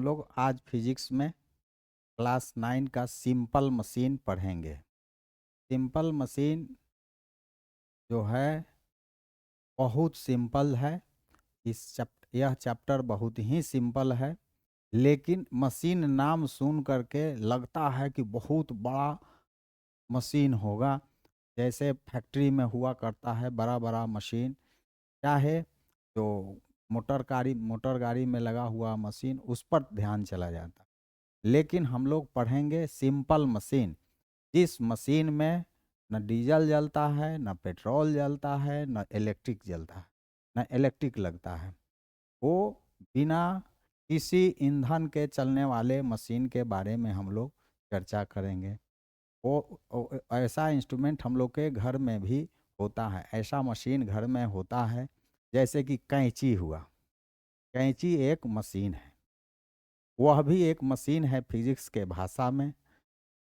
हम लोग आज फिजिक्स में क्लास 9 का सिंपल मशीन पढ़ेंगे। सिंपल मशीन जो है बहुत सिंपल है। यह चैप्टर बहुत ही सिंपल है, लेकिन मशीन नाम सुन करके लगता है कि बहुत बड़ा मशीन होगा, जैसे फैक्ट्री में हुआ करता है बड़ा बड़ा मशीन। क्या है जो मोटर गाड़ी में लगा हुआ मशीन, उस पर ध्यान चला जाता है। लेकिन हम लोग पढ़ेंगे सिंपल मशीन, जिस मशीन में न डीजल जलता है, न पेट्रोल जलता है, न इलेक्ट्रिक जलता है, न इलेक्ट्रिक लगता है। वो बिना किसी ईंधन के चलने वाले मशीन के बारे में हम लोग चर्चा करेंगे। ऐसा इंस्ट्रूमेंट हम लोग के घर में भी होता है, ऐसा मशीन घर में होता है, जैसे कि कैंची हुआ। कैंची एक मशीन है, वह भी एक मशीन है फिजिक्स के भाषा में।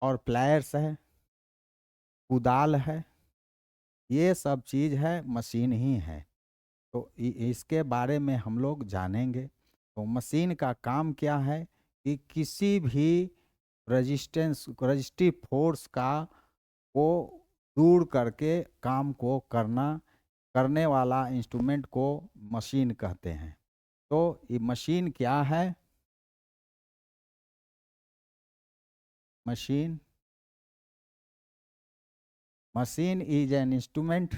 और प्लायर्स है, कुदाल है, ये सब चीज़ है मशीन ही है। तो इसके बारे में हम लोग जानेंगे। तो मशीन का काम क्या है कि किसी भी रजिस्टिव फोर्स का को दूर करके काम को करने वाला इंस्ट्रूमेंट को मशीन कहते हैं। तो ये मशीन क्या है? Machine is an instrument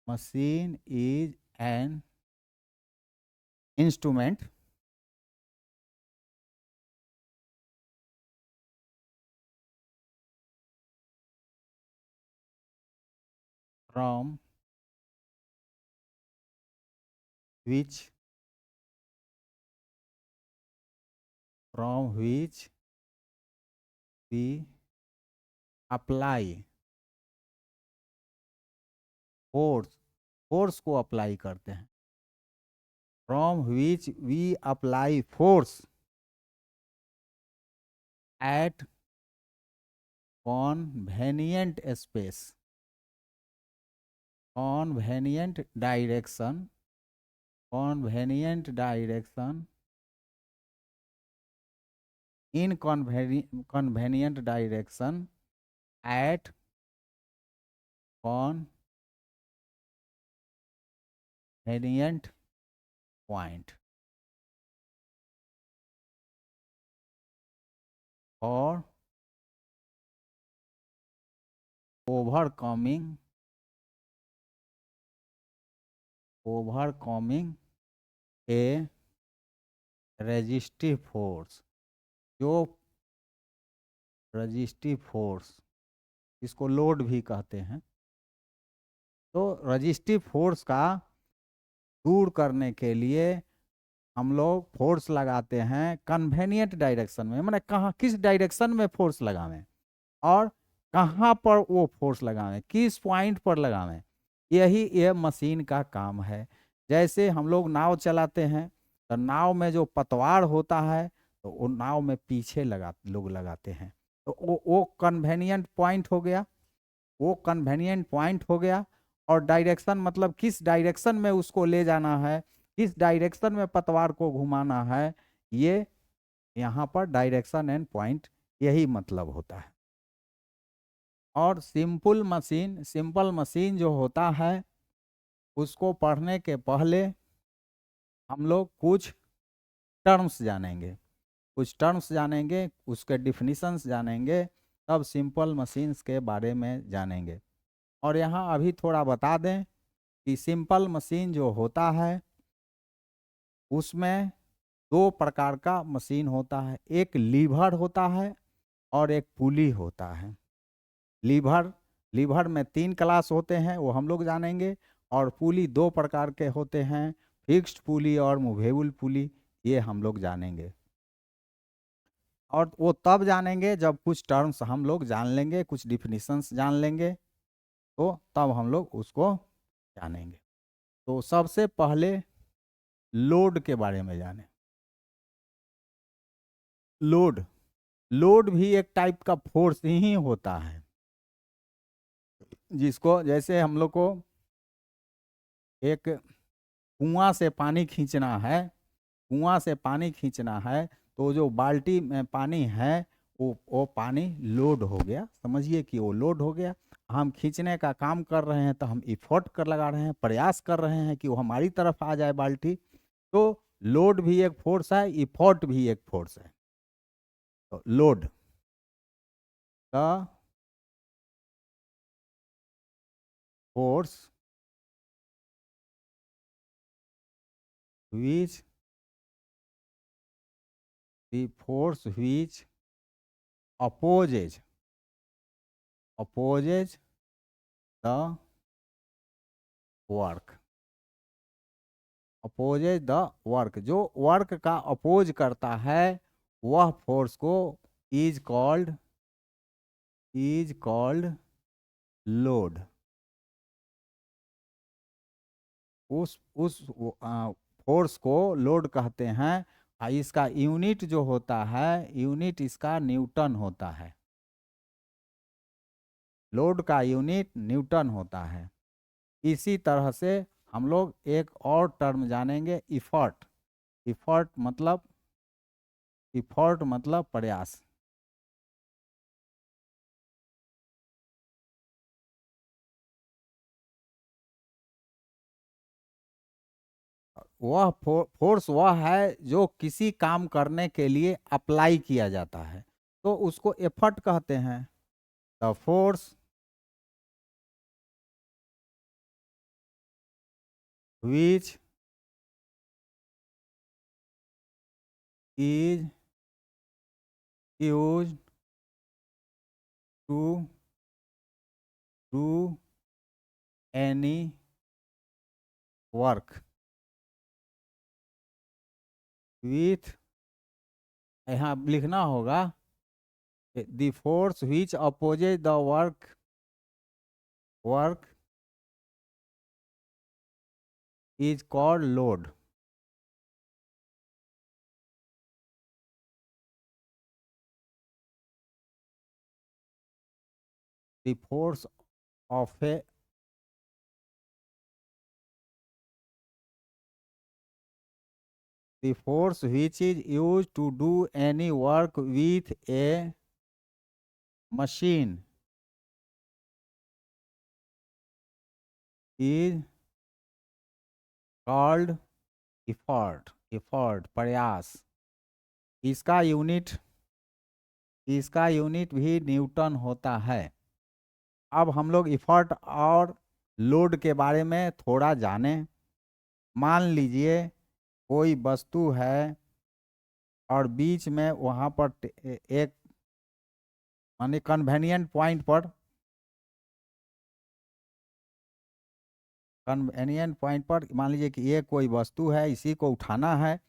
machine is an instrument from which we apply force को अप्लाई करते हैं। From which we apply force at convenient space, convenient direction, convenient direction at convenient point for overcoming a resistive force। जो resistive force, इसको load भी कहते हैं। तो resistive force का दूर करने के लिए हम लोग फोर्स लगाते हैं कन्वेनिएंट डायरेक्शन में, माने कहाँ किस डायरेक्शन में फोर्स लगावें और कहाँ पर वो फोर्स लगावें, किस पॉइंट पर लगावें, यही यह मशीन का काम है। जैसे हम लोग नाव चलाते हैं, तो नाव में जो पतवार होता है तो वो नाव में पीछे लोग लगाते हैं। तो वो कन्वेनिएंट पॉइंट हो गया, वो कन्वेनिएंट पॉइंट हो गया। और डायरेक्शन मतलब किस डायरेक्शन में उसको ले जाना है, किस डायरेक्शन में पतवार को घुमाना है, ये यहाँ पर डायरेक्शन एंड पॉइंट यही मतलब होता है। और सिंपल मशीन जो होता है, उसको पढ़ने के पहले हम लोग कुछ टर्म्स जानेंगे, उसके डिफिनीशंस जानेंगे, तब सिंपल मशीन्स के बारे में जानेंगे। और यहाँ अभी थोड़ा बता दें कि सिंपल मशीन जो होता है उसमें दो प्रकार का मशीन होता है, एक लीवर होता है और एक पुली होता है। लीवर में 3 क्लास होते हैं, वो हम लोग जानेंगे। और पुली 2 प्रकार के होते हैं, फिक्स्ड पुली और मूवेबल पुली, ये हम लोग जानेंगे। और वो तब जानेंगे जब कुछ टर्म्स हम लोग जान लेंगे, कुछ डिफिनीशंस जान लेंगे, तो तब हम लोग उसको जानेंगे। तो सबसे पहले लोड के बारे में जाने। लोड भी एक टाइप का फोर्स ही होता है, जिसको जैसे हम लोग को एक कुआं से पानी खींचना है, कुआं से पानी खींचना है, तो जो बाल्टी में पानी है वो पानी लोड हो गया, समझिए कि वो लोड हो गया। हम खींचने का काम कर रहे हैं तो हम इफोर्ट कर लगा रहे हैं, प्रयास कर रहे हैं कि वो हमारी तरफ आ जाए बाल्टी। तो लोड भी एक फोर्स है, इफोर्ट भी एक फोर्स है। तो load the force which the force which opposes the work, opposes the work, जो वर्क का अपोज करता है वह फोर्स को इज कॉल्ड लोड। उस फोर्स को लोड कहते हैं। इसका यूनिट जो होता है, यूनिट इसका न्यूटन होता है। लोड का यूनिट न्यूटन होता है। इसी तरह से हम लोग एक और टर्म जानेंगे, इफर्ट। इफर्ट मतलब प्रयास। वह फोर्स वह है जो किसी काम करने के लिए अप्लाई किया जाता है, तो उसको एफर्ट कहते हैं। The force which is used to do any work with, यहाँ लिखना होगा the force which opposes the work is called load. The force of a the force which is used to do any work with a machine is called effort, प्रयास। इसका unit भी Newton होता है। अब हम लोग इफर्ट और load के बारे में थोड़ा जानें। मान लीजिए कोई वस्तु है और बीच में वहाँ पर एक माने कन्वेनियंट पॉइंट पर मान लीजिए कि ये कोई वस्तु है, इसी को उठाना है।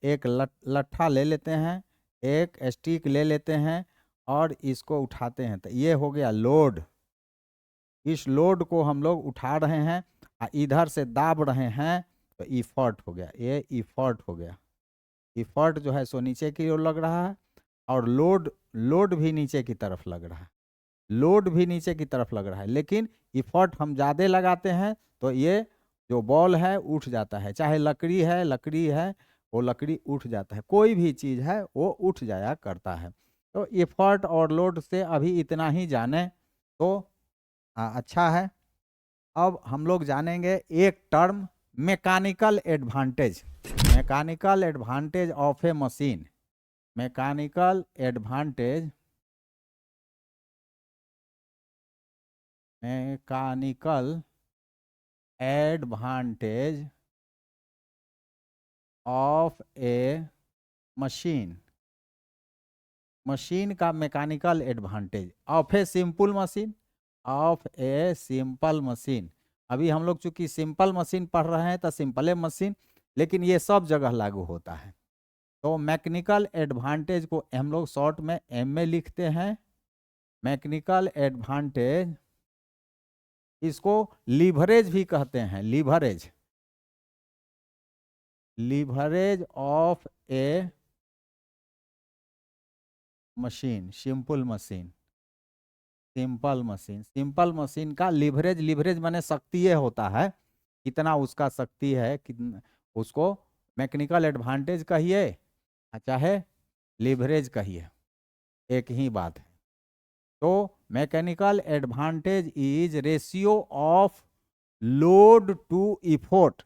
एक लट्ठा ले लेते हैं, एक स्टिक ले लेते हैं और इसको उठाते हैं, तो ये हो गया लोड। इस लोड को हम लोग उठा रहे हैं, इधर से दाब रहे हैं, तो इफर्ट हो गया, ये इफर्ट हो गया। इफर्ट जो है सो नीचे की ओर लग रहा है, और लोड भी नीचे की तरफ लग रहा है, लोड भी नीचे की तरफ लग रहा है। लेकिन इफर्ट हम ज़्यादा लगाते हैं तो ये जो बॉल है उठ जाता है। चाहे लकड़ी है वो लकड़ी उठ जाता है, कोई भी चीज़ है वो उठ जाया करता है। तो इफर्ट और लोड से अभी इतना ही जाने तो अच्छा है। अब हम लोग जानेंगे एक term, mechanical advantage. Mechanical advantage of a machine. Mechanical advantage, mechanical advantage of a machine. Machine का mechanical advantage of a simple machine, of a simple machine. अभी हम लोग चूंकि सिंपल मशीन पढ़ रहे हैं तो सिंपल मशीन, लेकिन ये सब जगह लागू होता है। तो मैकेनिकल एडवांटेज को हम लोग शॉर्ट में एम में लिखते हैं। मैकेनिकल एडवांटेज, इसको लीवरेज भी कहते हैं, leverage of a machine, simple machine का लीवरेज माने शक्ति होता है। कितना उसका शक्ति है, कितना उसको मैकेनिकल एडवांटेज कहिए चाहे लीवरेज कहिए, एक ही बात है। तो mechanical advantage is ratio of load to effort.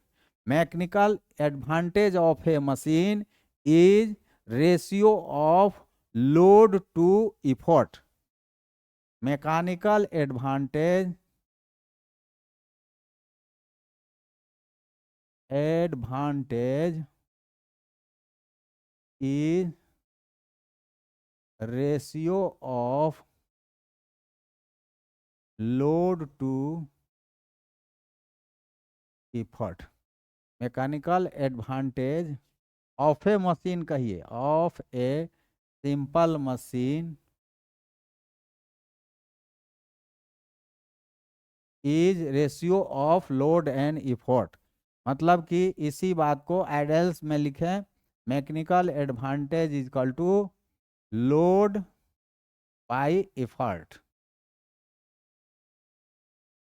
Mechanical advantage of a machine is ratio of load to effort. Mechanical advantage is ratio of load to effort। Mechanical advantage of a machine कहिए, of a simple machine is ratio of load and effort. मतलब कि इसी बात को आइडल्स में लिखें, mechanical advantage is equal to load by effort.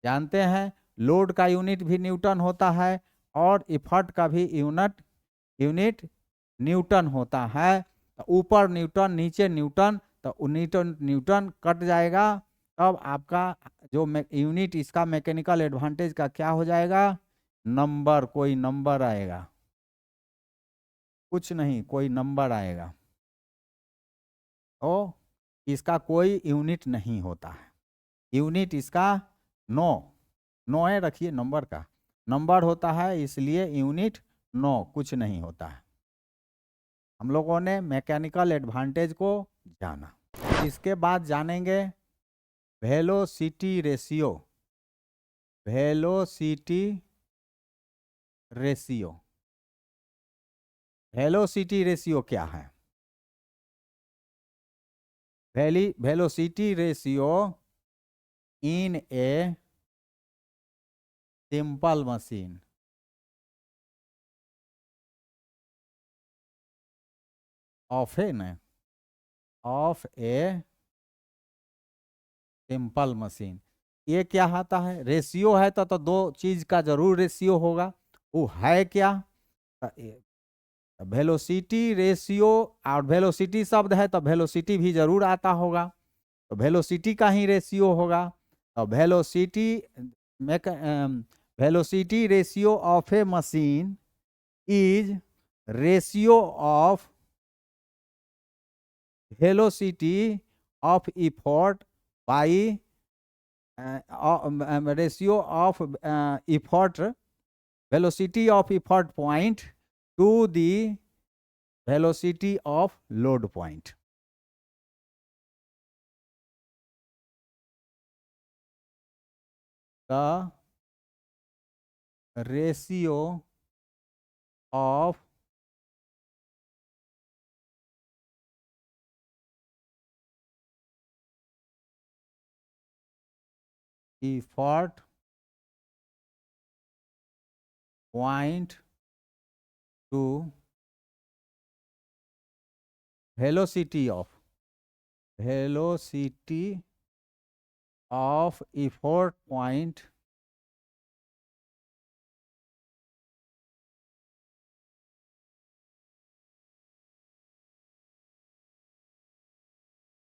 जानते हैं लोड का यूनिट भी न्यूटन होता है और एफर्ट का भी यूनिट न्यूटन होता है। तो ऊपर न्यूटन नीचे न्यूटन, तो न्यूटन न्यूटन कट जाएगा, तब आपका जो यूनिट इसका मैकेनिकल एडवांटेज का क्या हो जाएगा, नंबर, कोई नंबर आएगा, कुछ नहीं, कोई नंबर आएगा। तो इसका कोई यूनिट नहीं होता है, यूनिट इसका नो है, रखिए नंबर का नंबर होता है, इसलिए यूनिट कुछ नहीं होता है। हम लोगों ने मैकेनिकल एडवांटेज को जाना। इसके बाद जानेंगे velocity ratio. Velocity ratio, velocity ratio क्या है? Velocity ratio in A simple machine of a simple machine. ये क्या आता है? रेशियो है तो दो चीज का जरूर रेशियो होगा, वो है क्या? वेलोसिटी रेशियो, और वेलोसिटी शब्द है तो वेलोसिटी भी जरूर आता होगा, तो वेलोसिटी का ही रेशियो होगा। तो velocity ratio of a machine is ratio of velocity of effort by ratio of effort, velocity of effort point to the velocity of load point। The ratio of effort point to velocity of effort point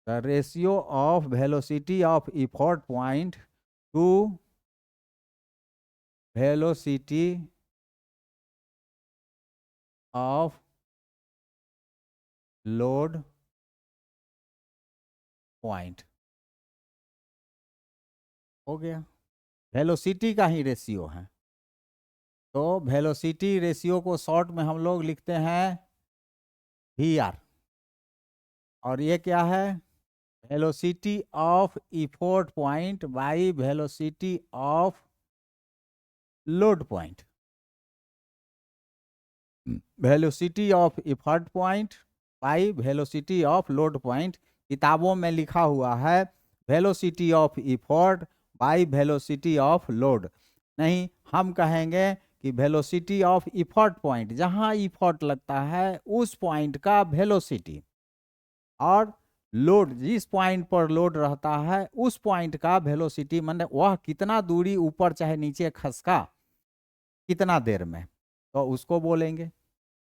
the ratio of velocity of effort point to velocity of load point। हो गया, velocity का ही ratio है। तो velocity ratio को short में हम लोग लिखते हैं VR, और ये क्या है? Velocity of effort point by velocity of load point. Velocity of effort point by velocity of load point, किताबों में लिखा हुआ है velocity of effort by velocity of load, नहीं, हम कहेंगे कि वेलोसिटी ऑफ इफोर्ट पॉइंट, जहां इफोर्ट लगता है उस पॉइंट का वेलोसिटी, और लोड जिस पॉइंट पर लोड रहता है उस पॉइंट का वेलोसिटी, मतलब वह कितना दूरी ऊपर चाहे नीचे खसका, कितना देर में, तो उसको बोलेंगे।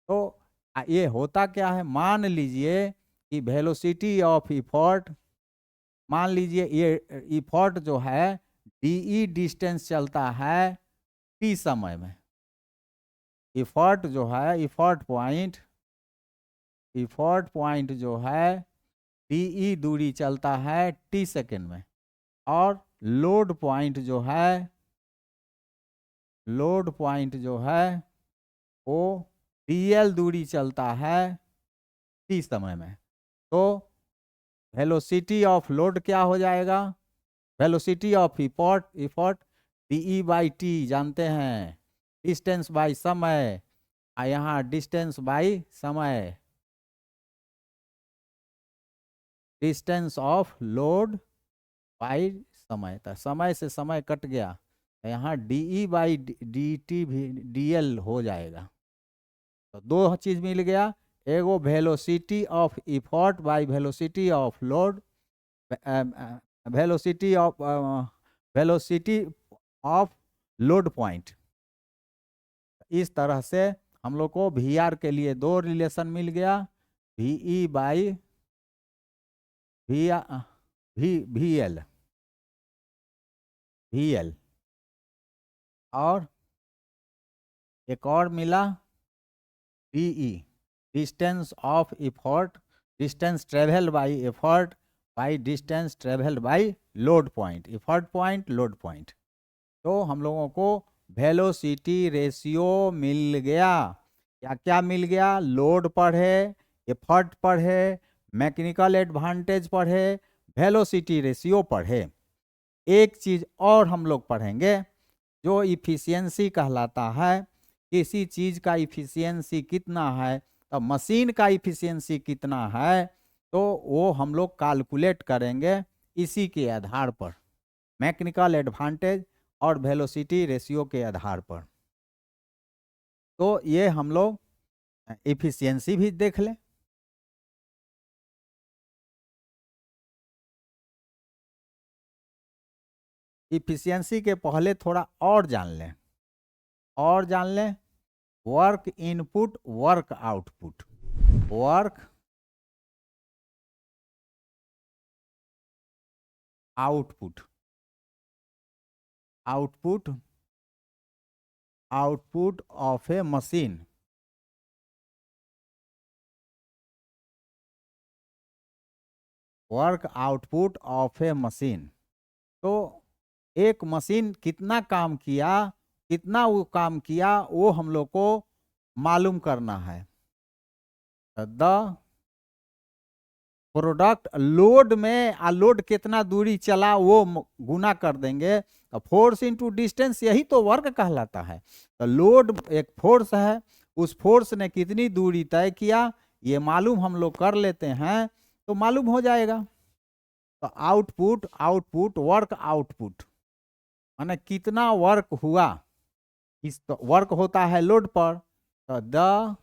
तो ये होता क्या है, मान लीजिए कि वेलोसिटी ऑफ इफॉर्ट, मान लीजिए ये इफॉर्ट जो है डी डिस्टेंस चलता है टी समय में। इफॉर्ट जो है, इफॉर्ट पॉइंट जो है डी दूरी चलता है टी सेकेंड में, और लोड पॉइंट जो है, लोड पॉइंट जो है वो dl दूरी चलता है टी समय में। तो वेलोसिटी ऑफ लोड क्या हो जाएगा, velocity of effort D by T जानते हैं, डिस्टेंस बाई समय, यहाँ डिस्टेंस बाई समय, डिस्टेंस ऑफ लोड बाई समय, तो समय से समय कट गया, तो यहाँ डी बाई डी टी भी dl हो जाएगा। तो दो चीज मिल गया, एगो velocity of effort by velocity of load, velocity of load point. इस तरह से हम लोग को वी आर के लिए दो रिलेशन मिल गया, V E by V L, और एक और मिला DE, distance of effort, distance travel by effort by distance travel by load point, effort point load point. तो हम लोगों को वेलोसिटी रेशियो मिल गया। क्या क्या मिल गया, लोड पढ़े, एफर्ट पढ़े, मैकेनिकल एडवांटेज पढ़े, वेलोसिटी रेशियो पढ़े। एक चीज और हम लोग पढ़ेंगे जो इफिशियंसी कहलाता है, किसी चीज का इफिशियंसी कितना है, तो मशीन का इफिशियंसी कितना है, तो वो हम लोग कैलकुलेट करेंगे इसी के आधार पर, मैकेनिकल एडवांटेज और वेलोसिटी रेशियो के आधार पर। तो ये हम लोग इफिशियंसी भी देख लें। इफिशियंसी के पहले थोड़ा और जान लें, work input work output, work output, output of a machine, work output of a machine. तो एक मशीन कितना काम किया, कितना वो काम किया, वो हम लोग को मालूम करना है। द प्रोडक्ट लोड में, लोड कितना दूरी चला वो गुना कर देंगे, तो फोर्स इनटू डिस्टेंस, यही तो वर्क कहलाता है। तो लोड एक फोर्स है, उस फोर्स ने कितनी दूरी तय किया ये मालूम हम लोग कर लेते हैं, तो मालूम हो जाएगा। तो आउटपुट वर्क आउटपुट माने कितना वर्क हुआ, इस तो वर्क होता है लोड पर, तो the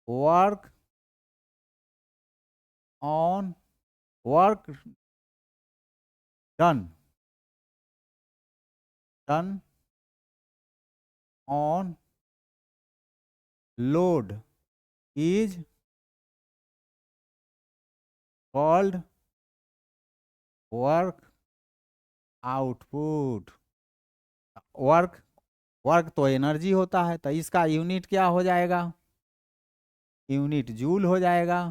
work on work done on load is called work output. Work तो एनर्जी होता है, तो इसका यूनिट क्या हो जाएगा, यूनिट जूल हो जाएगा।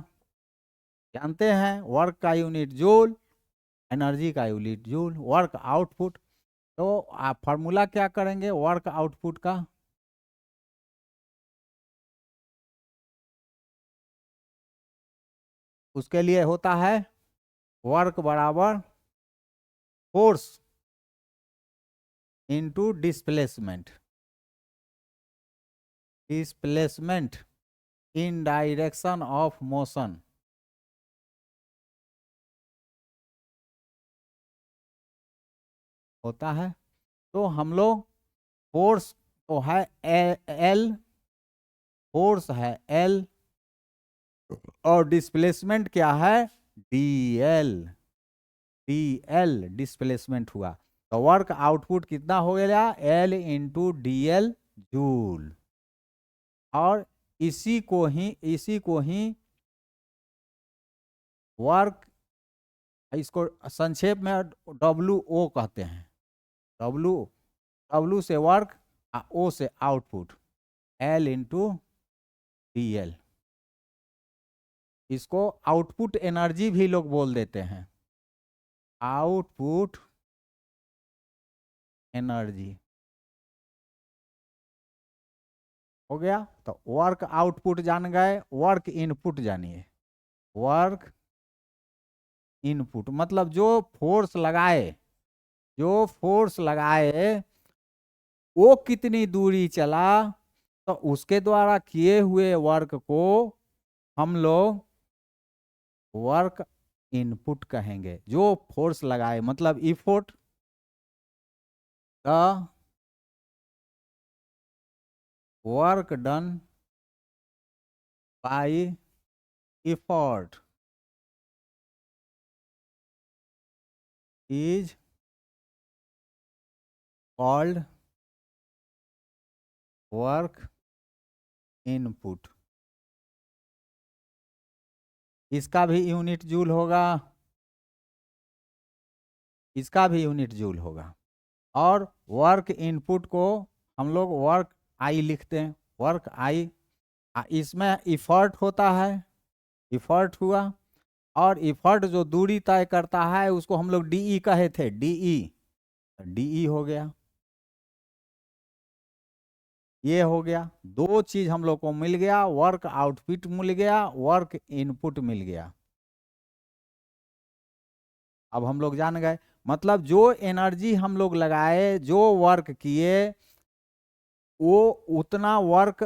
जानते हैं वर्क का यूनिट जूल, एनर्जी का यूनिट जूल। वर्क आउटपुट, तो आप फार्मूला क्या करेंगे वर्क आउटपुट का, उसके लिए होता है वर्क बराबर force into displacement, displacement in direction of motion. होता है, तो हम लोग फोर्स तो है एल, फोर्स है एल, और डिस्प्लेसमेंट क्या है डी एल, डिस्प्लेसमेंट हुआ। तो वर्क आउटपुट कितना हो गया, L इंटू DL जूल। और इसी को ही वर्क, इसको संक्षेप में WO कहते हैं। W से वर्क, O से आउटपुट, L इंटू DL। इसको आउटपुट एनर्जी भी लोग बोल देते हैं, आउटपुट एनर्जी। हो गया। तो वर्क आउटपुट जान गए, वर्क इनपुट जानिए। वर्क इनपुट मतलब जो फोर्स लगाए वो कितनी दूरी चला, तो उसके द्वारा किए हुए वर्क को हम लोग वर्क इनपुट कहेंगे। जो फोर्स लगाए मतलब इफोर्ट का work done by effort is called work input। इसका भी यूनिट जूल होगा, इसका भी यूनिट जूल होगा। और वर्क इनपुट को हम लोग वर्क आई लिखते हैं, वर्क आई। इसमें इफर्ट होता है, इफर्ट हुआ। और इफर्ट जो दूरी तय करता है उसको हम लोग DE कहे थे, DE हो गया। ये हो गया, दो चीज हम लोग को मिल गया, वर्क आउटपुट मिल गया, वर्क इनपुट मिल गया। अब हम लोग जान गए, मतलब जो एनर्जी हम लोग लगाए, जो वर्क किए, वो उतना वर्क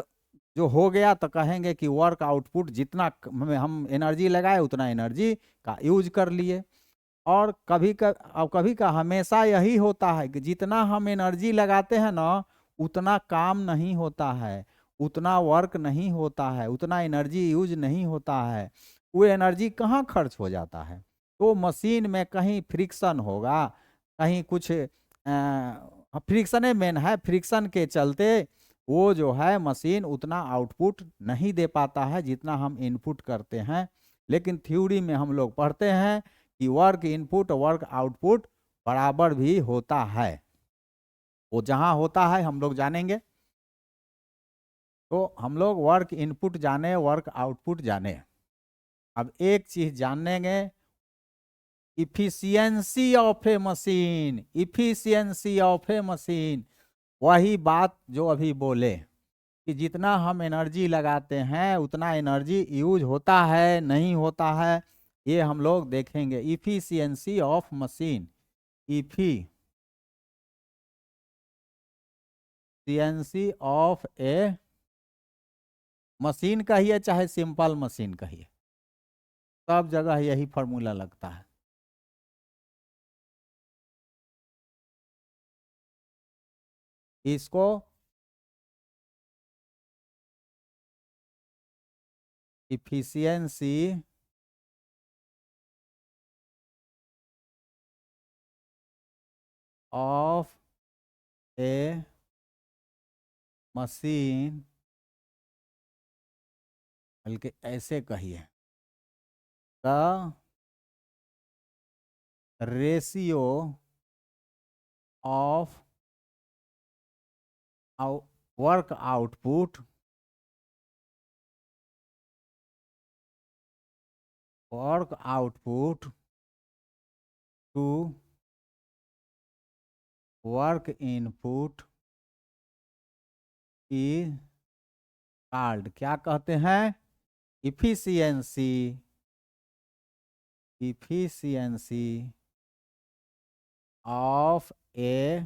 जो हो गया, तो कहेंगे कि वर्क आउटपुट, जितना हम एनर्जी लगाए उतना एनर्जी का यूज कर लिए। और कभी का हमेशा यही होता है कि जितना हम एनर्जी लगाते हैं ना, उतना काम नहीं होता है, उतना वर्क नहीं होता है, उतना एनर्जी यूज नहीं होता है। वो एनर्जी कहाँ खर्च हो जाता है, तो मशीन में कहीं फ्रिक्शन होगा, कहीं कुछ फ्रिक्शन मेन है, फ्रिक्शन के चलते वो जो है मशीन उतना आउटपुट नहीं दे पाता है जितना हम इनपुट करते हैं। लेकिन थ्योरी में हम लोग पढ़ते हैं कि वर्क इनपुट वर्क आउटपुट बराबर भी होता है। वो जहां होता है हम लोग जानेंगे। तो हम लोग वर्क इनपुट जाने, वर्क आउटपुट जाने। अब एक चीज जानेंगे, efficiency of a machine, efficiency of a machine. वही बात जो अभी बोले कि जितना हम एनर्जी लगाते हैं उतना एनर्जी यूज होता है नहीं होता है, ये हम लोग देखेंगे। Efficiency of machine, efficiency of a machine कहिए चाहे सिंपल मशीन कहिए, सब जगह यही फॉर्मूला लगता है। इसको इफिशियंसी ऑफ ए मशीन, बल्कि ऐसे कहिए, the ratio of work output to work input is called, क्या कहते हैं, efficiency of a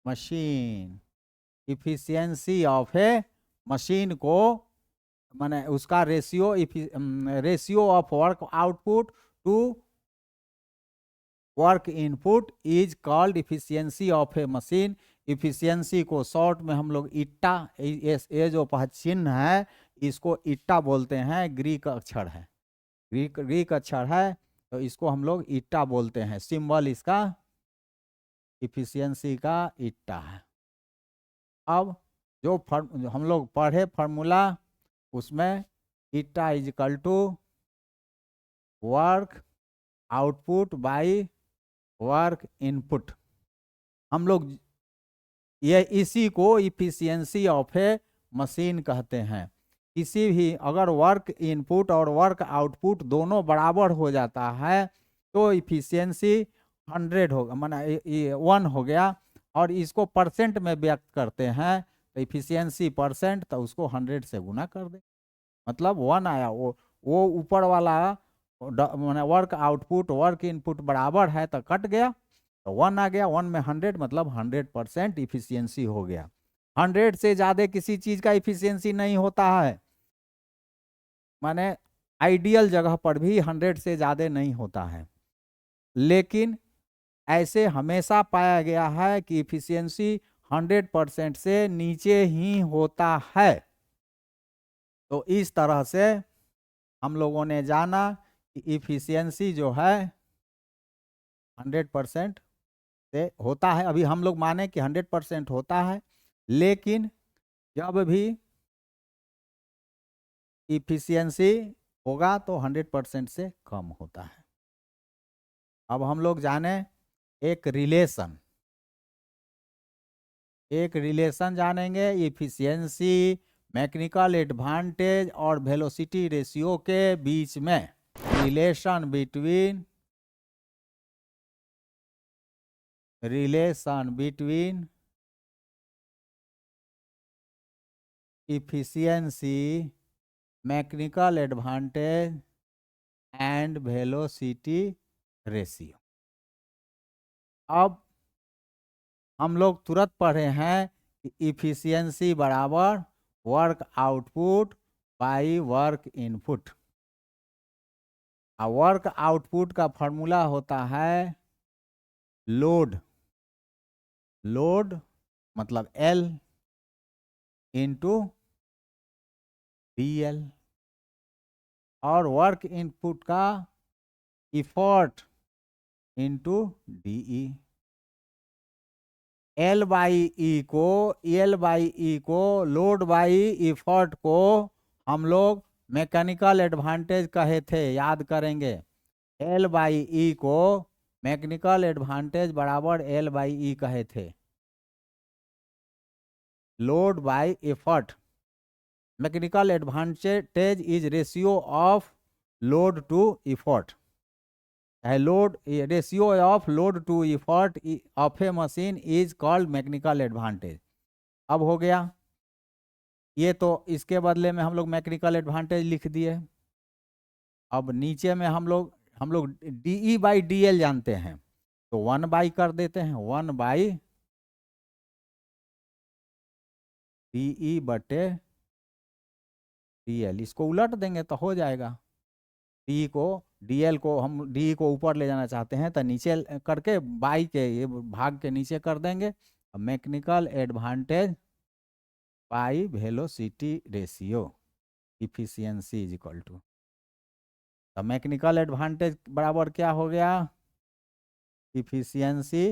machine. Efficiency of a machine को माने उसका ratio of work output to work input is called efficiency of a machine. Efficiency को short में हम लोग इट्टा, ये जो चिन्ह है इसको इट्टा बोलते हैं, ग्रीक अक्षर है, ग्रीक अक्षर है, तो इसको हम लोग इट्टा बोलते हैं। सिंबल इसका इफिशियंसी का ईटा है। अब जो हम लोग पढ़े फार्मूला, उसमें eta is equal to work output by work input. हम लोग ये इसी को इफिशियंसी ऑफ ए मशीन कहते हैं। किसी भी अगर वर्क इनपुट और वर्क आउटपुट दोनों बराबर हो जाता है तो इफिशियंसी 100 होगा, माना 1 हो गया। और इसको परसेंट में व्यक्त करते हैं तो इफिशियंसी परसेंट, तो उसको 100 से गुना कर दे, मतलब 1 आया। वो ऊपर वाला माना वर्क आउटपुट वर्क इनपुट बराबर है तो कट गया, तो 1 आ गया। 1 में 100 मतलब 100% इफिशियंसी हो गया। 100 से ज़्यादा किसी चीज़ का इफिशियंसी नहीं होता है, माने आइडियल जगह पर भी 100 से ज़्यादा नहीं होता है। लेकिन ऐसे हमेशा पाया गया है कि इफिशियंसी 100% से नीचे ही होता है। तो इस तरह से हम लोगों ने जाना कि इफिशियंसी जो है 100% से होता है। अभी हम लोग माने कि 100% होता है, लेकिन जब भी इफिशियंसी होगा तो 100% से कम होता है। अब हम लोग जाने एक रिलेशन जानेंगे इफिशियंसी, मैकेनिकल एडवांटेज और वेलोसिटी रेशियो के बीच में। Relation between efficiency, mechanical advantage and velocity ratio. अब हम लोग तुरंत पढ़े हैं कि इफिशियंसी बराबर work output by work input. Work output का फॉर्मूला होता है लोड मतलब L इंटू DL, और वर्क इनपुट का effort into DE। L by E को लोड बाई इफर्ट को हम लोग मैकेनिकल एडवांटेज कहे थे, याद करेंगे। L बाई ई को मैकेनिकल एडवांटेज बराबर L बाई ई कहे थे। Load by effort, mechanical advantage is ratio of load to effort, load ratio of load to effort of a machine is called mechanical advantage. अब हो गया ये, तो इसके बदले में हम लोग मैकेनिकल एडवांटेज लिख दिए। अब नीचे में हम लोग DE बाई DL जानते हैं, तो 1 बाई कर देते हैं, 1 बाई DE बटे DL। इसको उलट देंगे तो हो जाएगा। DL को हम DE को ऊपर ले जाना चाहते हैं तो नीचे करके बाई के ये भाग के नीचे कर देंगे। Mechanical advantage by velocity ratio efficiency is equal to, तो मैकेनिकल एडवांटेज बराबर क्या हो गया, इफिशियंसी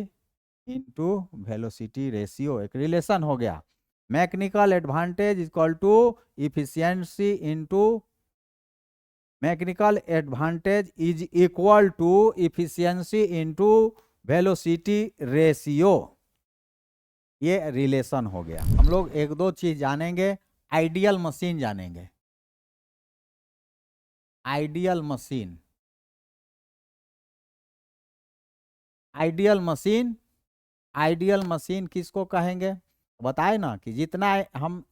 इनटू वेलोसिटी रेशियो। एक रिलेशन हो गया, mechanical advantage equal to efficiency into mechanical advantage is equal to efficiency into velocity ratio. ये relation हो गया। हम लोग एक दो चीज जानेंगे। आइडियल मशीन जानेंगे। आइडियल मशीन, आइडियल मशीन किसको कहेंगे, बताए ना कि जितना हम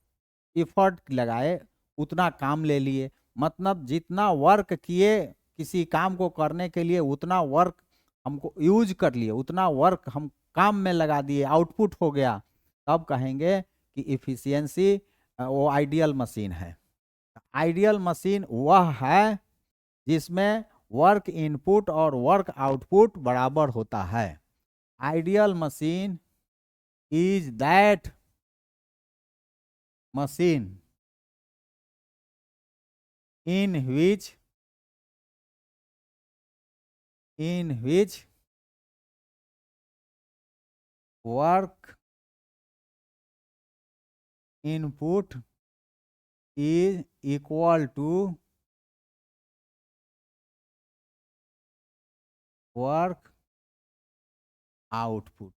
इफर्ट लगाए उतना काम ले लिए, मतलब जितना वर्क किए किसी काम को करने के लिए उतना वर्क हमको यूज कर लिए, उतना वर्क हम काम में लगा दिए, आउटपुट हो गया, तब कहेंगे कि इफिशियंसी वो आइडियल मशीन है। आइडियल मशीन वह है जिसमें वर्क इनपुट और वर्क आउटपुट बराबर होता है। Ideal machine is that machine in which work input is equal to work output.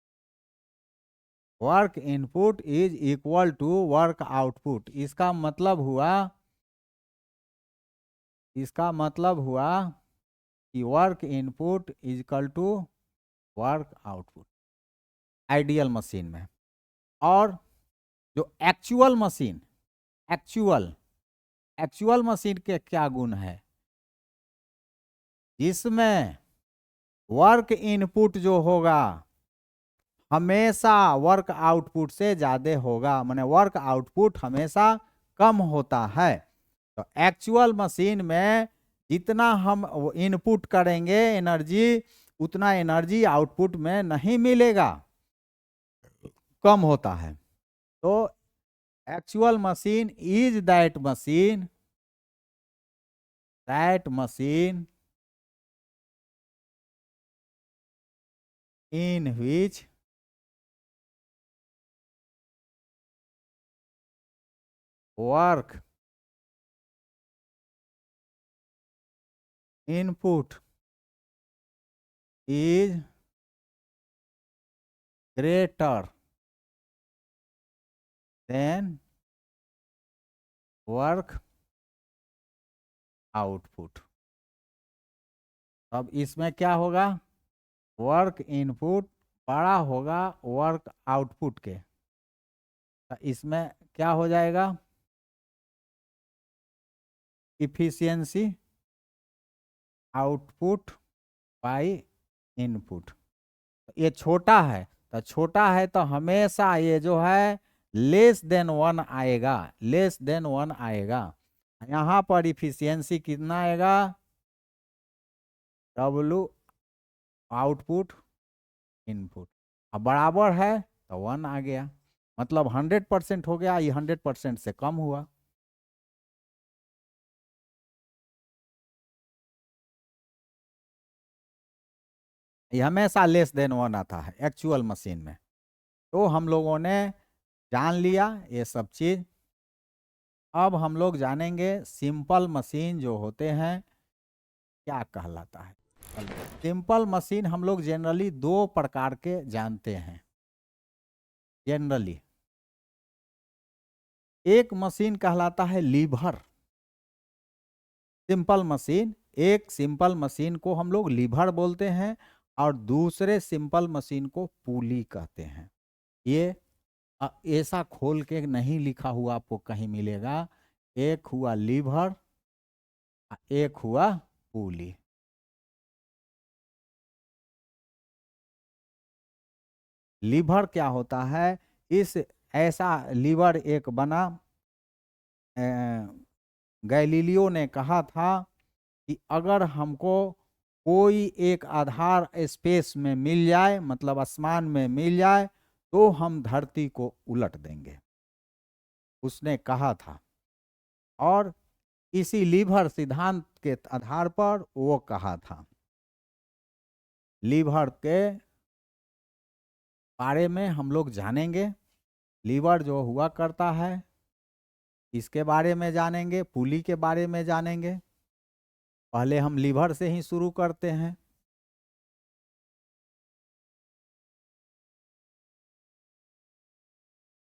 Work input is equal to work output. इसका मतलब हुआ कि work input is equal to work output ideal machine में। और जो एक्चुअल मशीन के क्या गुण है, जिसमें वर्क इनपुट जो होगा हमेशा वर्क आउटपुट से ज़्यादा होगा, माने वर्क आउटपुट हमेशा कम होता है। तो एक्चुअल मशीन में जितना हम इनपुट करेंगे एनर्जी, उतना एनर्जी आउटपुट में नहीं मिलेगा, कम होता है। तो actual machine is that machine in which work input is greater than work output। अब इसमें क्या होगा, वर्क इनपुट बड़ा होगा वर्क आउटपुट के। तो इसमें क्या हो जाएगा, इफिशियंसी आउटपुट बाय इनपुट। ये छोटा है, तो हमेशा ये जो है लेस देन 1 आएगा। यहाँ पर इफिशियंसी कितना आएगा, W आउटपुट इनपुट। अब बराबर है तो 1 आ गया, मतलब 100% हो गया, ये 100% से कम हुआ। ये हमेशा लेस देन 1 आता है एक्चुअल मशीन में। तो हम लोगों ने जान लिया ये सब चीज। अब हम लोग जानेंगे सिंपल मशीन जो होते हैं क्या कहलाता है। सिंपल मशीन हम लोग जनरली 2 प्रकार के जानते हैं। जनरली एक मशीन कहलाता है लीवर, सिंपल मशीन। एक सिंपल मशीन को हम लोग लीवर बोलते हैं और दूसरे सिंपल मशीन को पुली कहते हैं। ये ऐसा खोल के नहीं लिखा हुआ आपको कहीं मिलेगा। एक हुआ लीवर, एक हुआ पुली। लीवर क्या होता है, इस ऐसा लीवर एक बना, गैलीलियो ने कहा था कि अगर हमको कोई एक आधार स्पेस में मिल जाए, मतलब आसमान में मिल जाए, तो हम धरती को उलट देंगे, उसने कहा था। और इसी लीवर सिद्धांत के आधार पर वो कहा था। लीवर के बारे में हम लोग जानेंगे, लीवर जो हुआ करता है इसके बारे में जानेंगे, पुली के बारे में जानेंगे। पहले हम लीवर से ही शुरू करते हैं।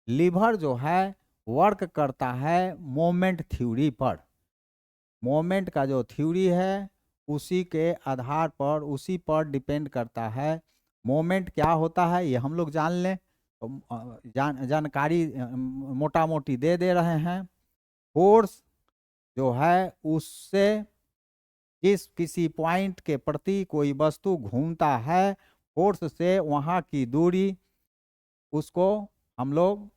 लीवर जो है वर्क करता है मोमेंट थ्योरी पर। मोमेंट का जो थ्योरी है उसी के आधार पर, उसी पर डिपेंड करता है। मोमेंट क्या होता है ये हम लोग जान लें, तो जानकारी मोटा मोटी दे रहे हैं। फोर्स जो है उससे जिस किसी पॉइंट के प्रति कोई वस्तु घूमता है, फोर्स से वहाँ की दूरी, उसको हम लोग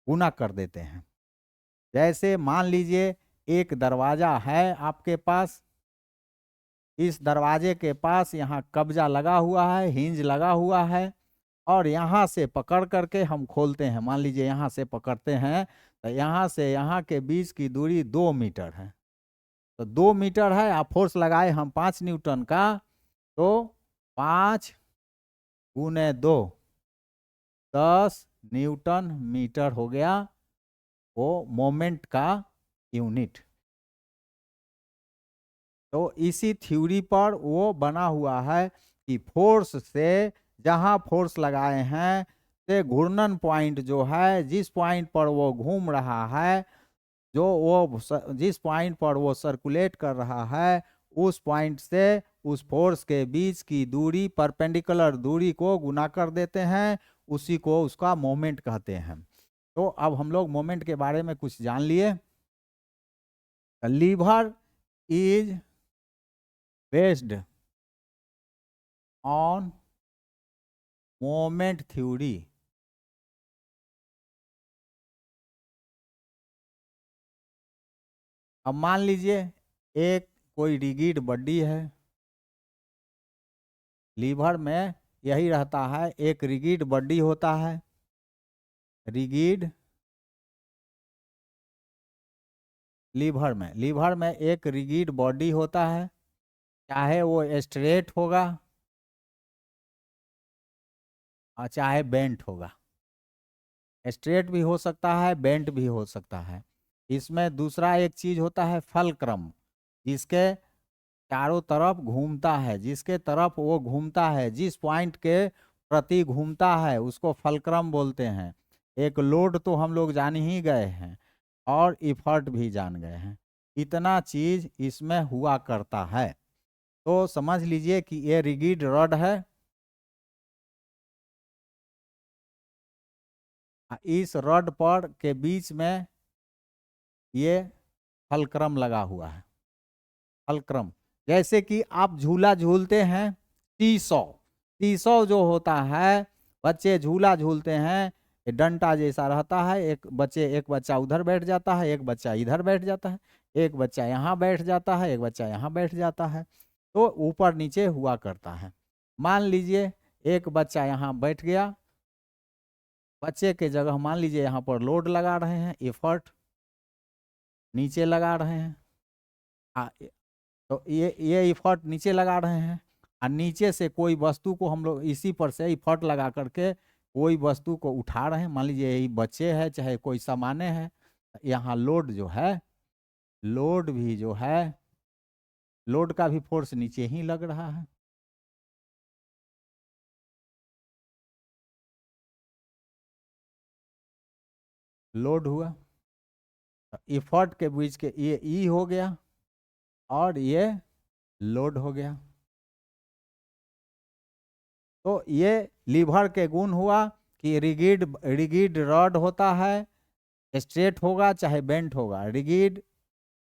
गुना कर देते हैं। जैसे मान लीजिए एक दरवाज़ा है आपके पास, इस दरवाजे के पास यहाँ कब्जा लगा हुआ है, हिंज लगा हुआ है, और यहाँ से पकड़ करके हम खोलते हैं। मान लीजिए यहाँ से पकड़ते हैं तो यहाँ से यहाँ के बीच की दूरी 2 मीटर है। तो 2 मीटर है, आप फोर्स लगाए हम 5 न्यूटन का, तो 5 गुने 2 10 न्यूटन मीटर हो गया वो मोमेंट का यूनिट। तो इसी थ्योरी पर वो बना हुआ है कि फोर्स से जहाँ फोर्स लगाए हैं से घूर्णन पॉइंट जो है, जिस पॉइंट पर वो घूम रहा है, जो वो जिस पॉइंट पर वो सर्कुलेट कर रहा है, उस पॉइंट से उस फोर्स के बीच की दूरी, परपेंडिकुलर दूरी को गुना कर देते हैं, उसी को उसका मोमेंट कहते हैं। तो अब हम लोग मोमेंट के बारे में कुछ जान लिए। Lever is based on moment theory. अब मान लीजिए एक कोई रिगिड बॉडी है, लीवर में यही रहता है, एक रिगिड बॉडी होता है, रिगिड लीवर में एक रिगिड बॉडी होता है, चाहे वो स्ट्रेट होगा और चाहे बेंट होगा। स्ट्रेट भी हो सकता है, बेंट भी हो सकता है। इसमें दूसरा एक चीज होता है फलक्रम, जिसके चारों तरफ घूमता है, जिसके तरफ वो घूमता है, जिस पॉइंट के प्रति घूमता है, उसको फलक्रम बोलते हैं। एक लोड तो हम लोग जान ही गए हैं और इफर्ट भी जान गए हैं, इतना चीज इसमें हुआ करता है। तो समझ लीजिए कि ये रिगिड रॉड है, इस रॉड पर के बीच में ये फलक्रम लगा हुआ है। फलक्रम जैसे कि आप झूला झूलते हैं, टी सौ जो होता है, बच्चे झूला झूलते हैं, ये डंडा जैसा रहता है, एक बच्चा उधर बैठ जाता है, एक बच्चा इधर बैठ जाता है, एक बच्चा यहाँ बैठ जाता है, एक बच्चा यहाँ बैठ जाता है, तो ऊपर नीचे हुआ करता है। मान लीजिए एक बच्चा यहाँ बैठ गया, बच्चे के जगह मान लीजिए यहाँ पर लोड लगा रहे हैं, एफर्ट नीचे लगा रहे हैं, तो ये इफर्ट नीचे लगा रहे हैं, और नीचे से कोई वस्तु को हम लोग इसी पर से इफर्ट लगा करके कोई वस्तु को उठा रहे हैं, मान लीजिए यही बच्चे हैं चाहे कोई सामान्य है, यहाँ लोड जो है, लोड भी जो है, लोड का भी फोर्स नीचे ही लग रहा है। लोड हुआ, इफर्ट के बीच के ये ई हो गया और ये लोड हो गया। तो ये लीवर के गुण हुआ कि रिगिड रॉड होता है, स्ट्रेट होगा चाहे बेंट होगा, रिगिड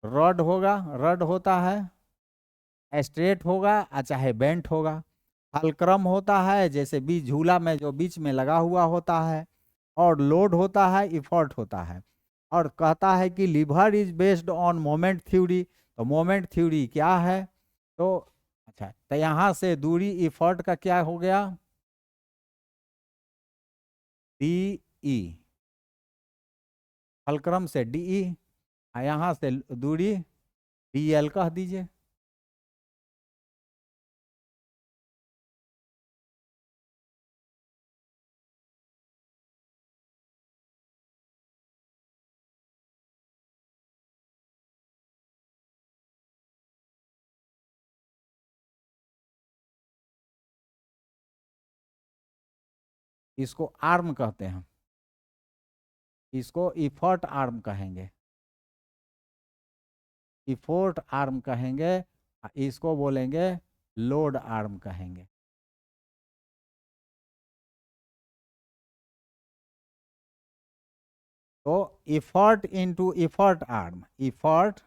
रॉड होगा, रॉड होता है, स्ट्रेट होगा या चाहे बेंट होगा। फलक्रम होता है जैसे बीच झूला में जो बीच में लगा हुआ होता है, और लोड होता है, इफर्ट होता है। और कहता है कि lever is based on moment theory. तो मोमेंट थ्योरी क्या है? तो अच्छा, तो यहाँ से दूरी इफर्ट का क्या हो गया? डी ई, फलक्रम से डी ई, यहाँ से दूरी डी एल कह दीजिए। इसको आर्म कहते हैं, इसको इफर्ट आर्म कहेंगे, इफोर्ट आर्म कहेंगे, इसको बोलेंगे लोड आर्म कहेंगे। तो effort into effort arm, effort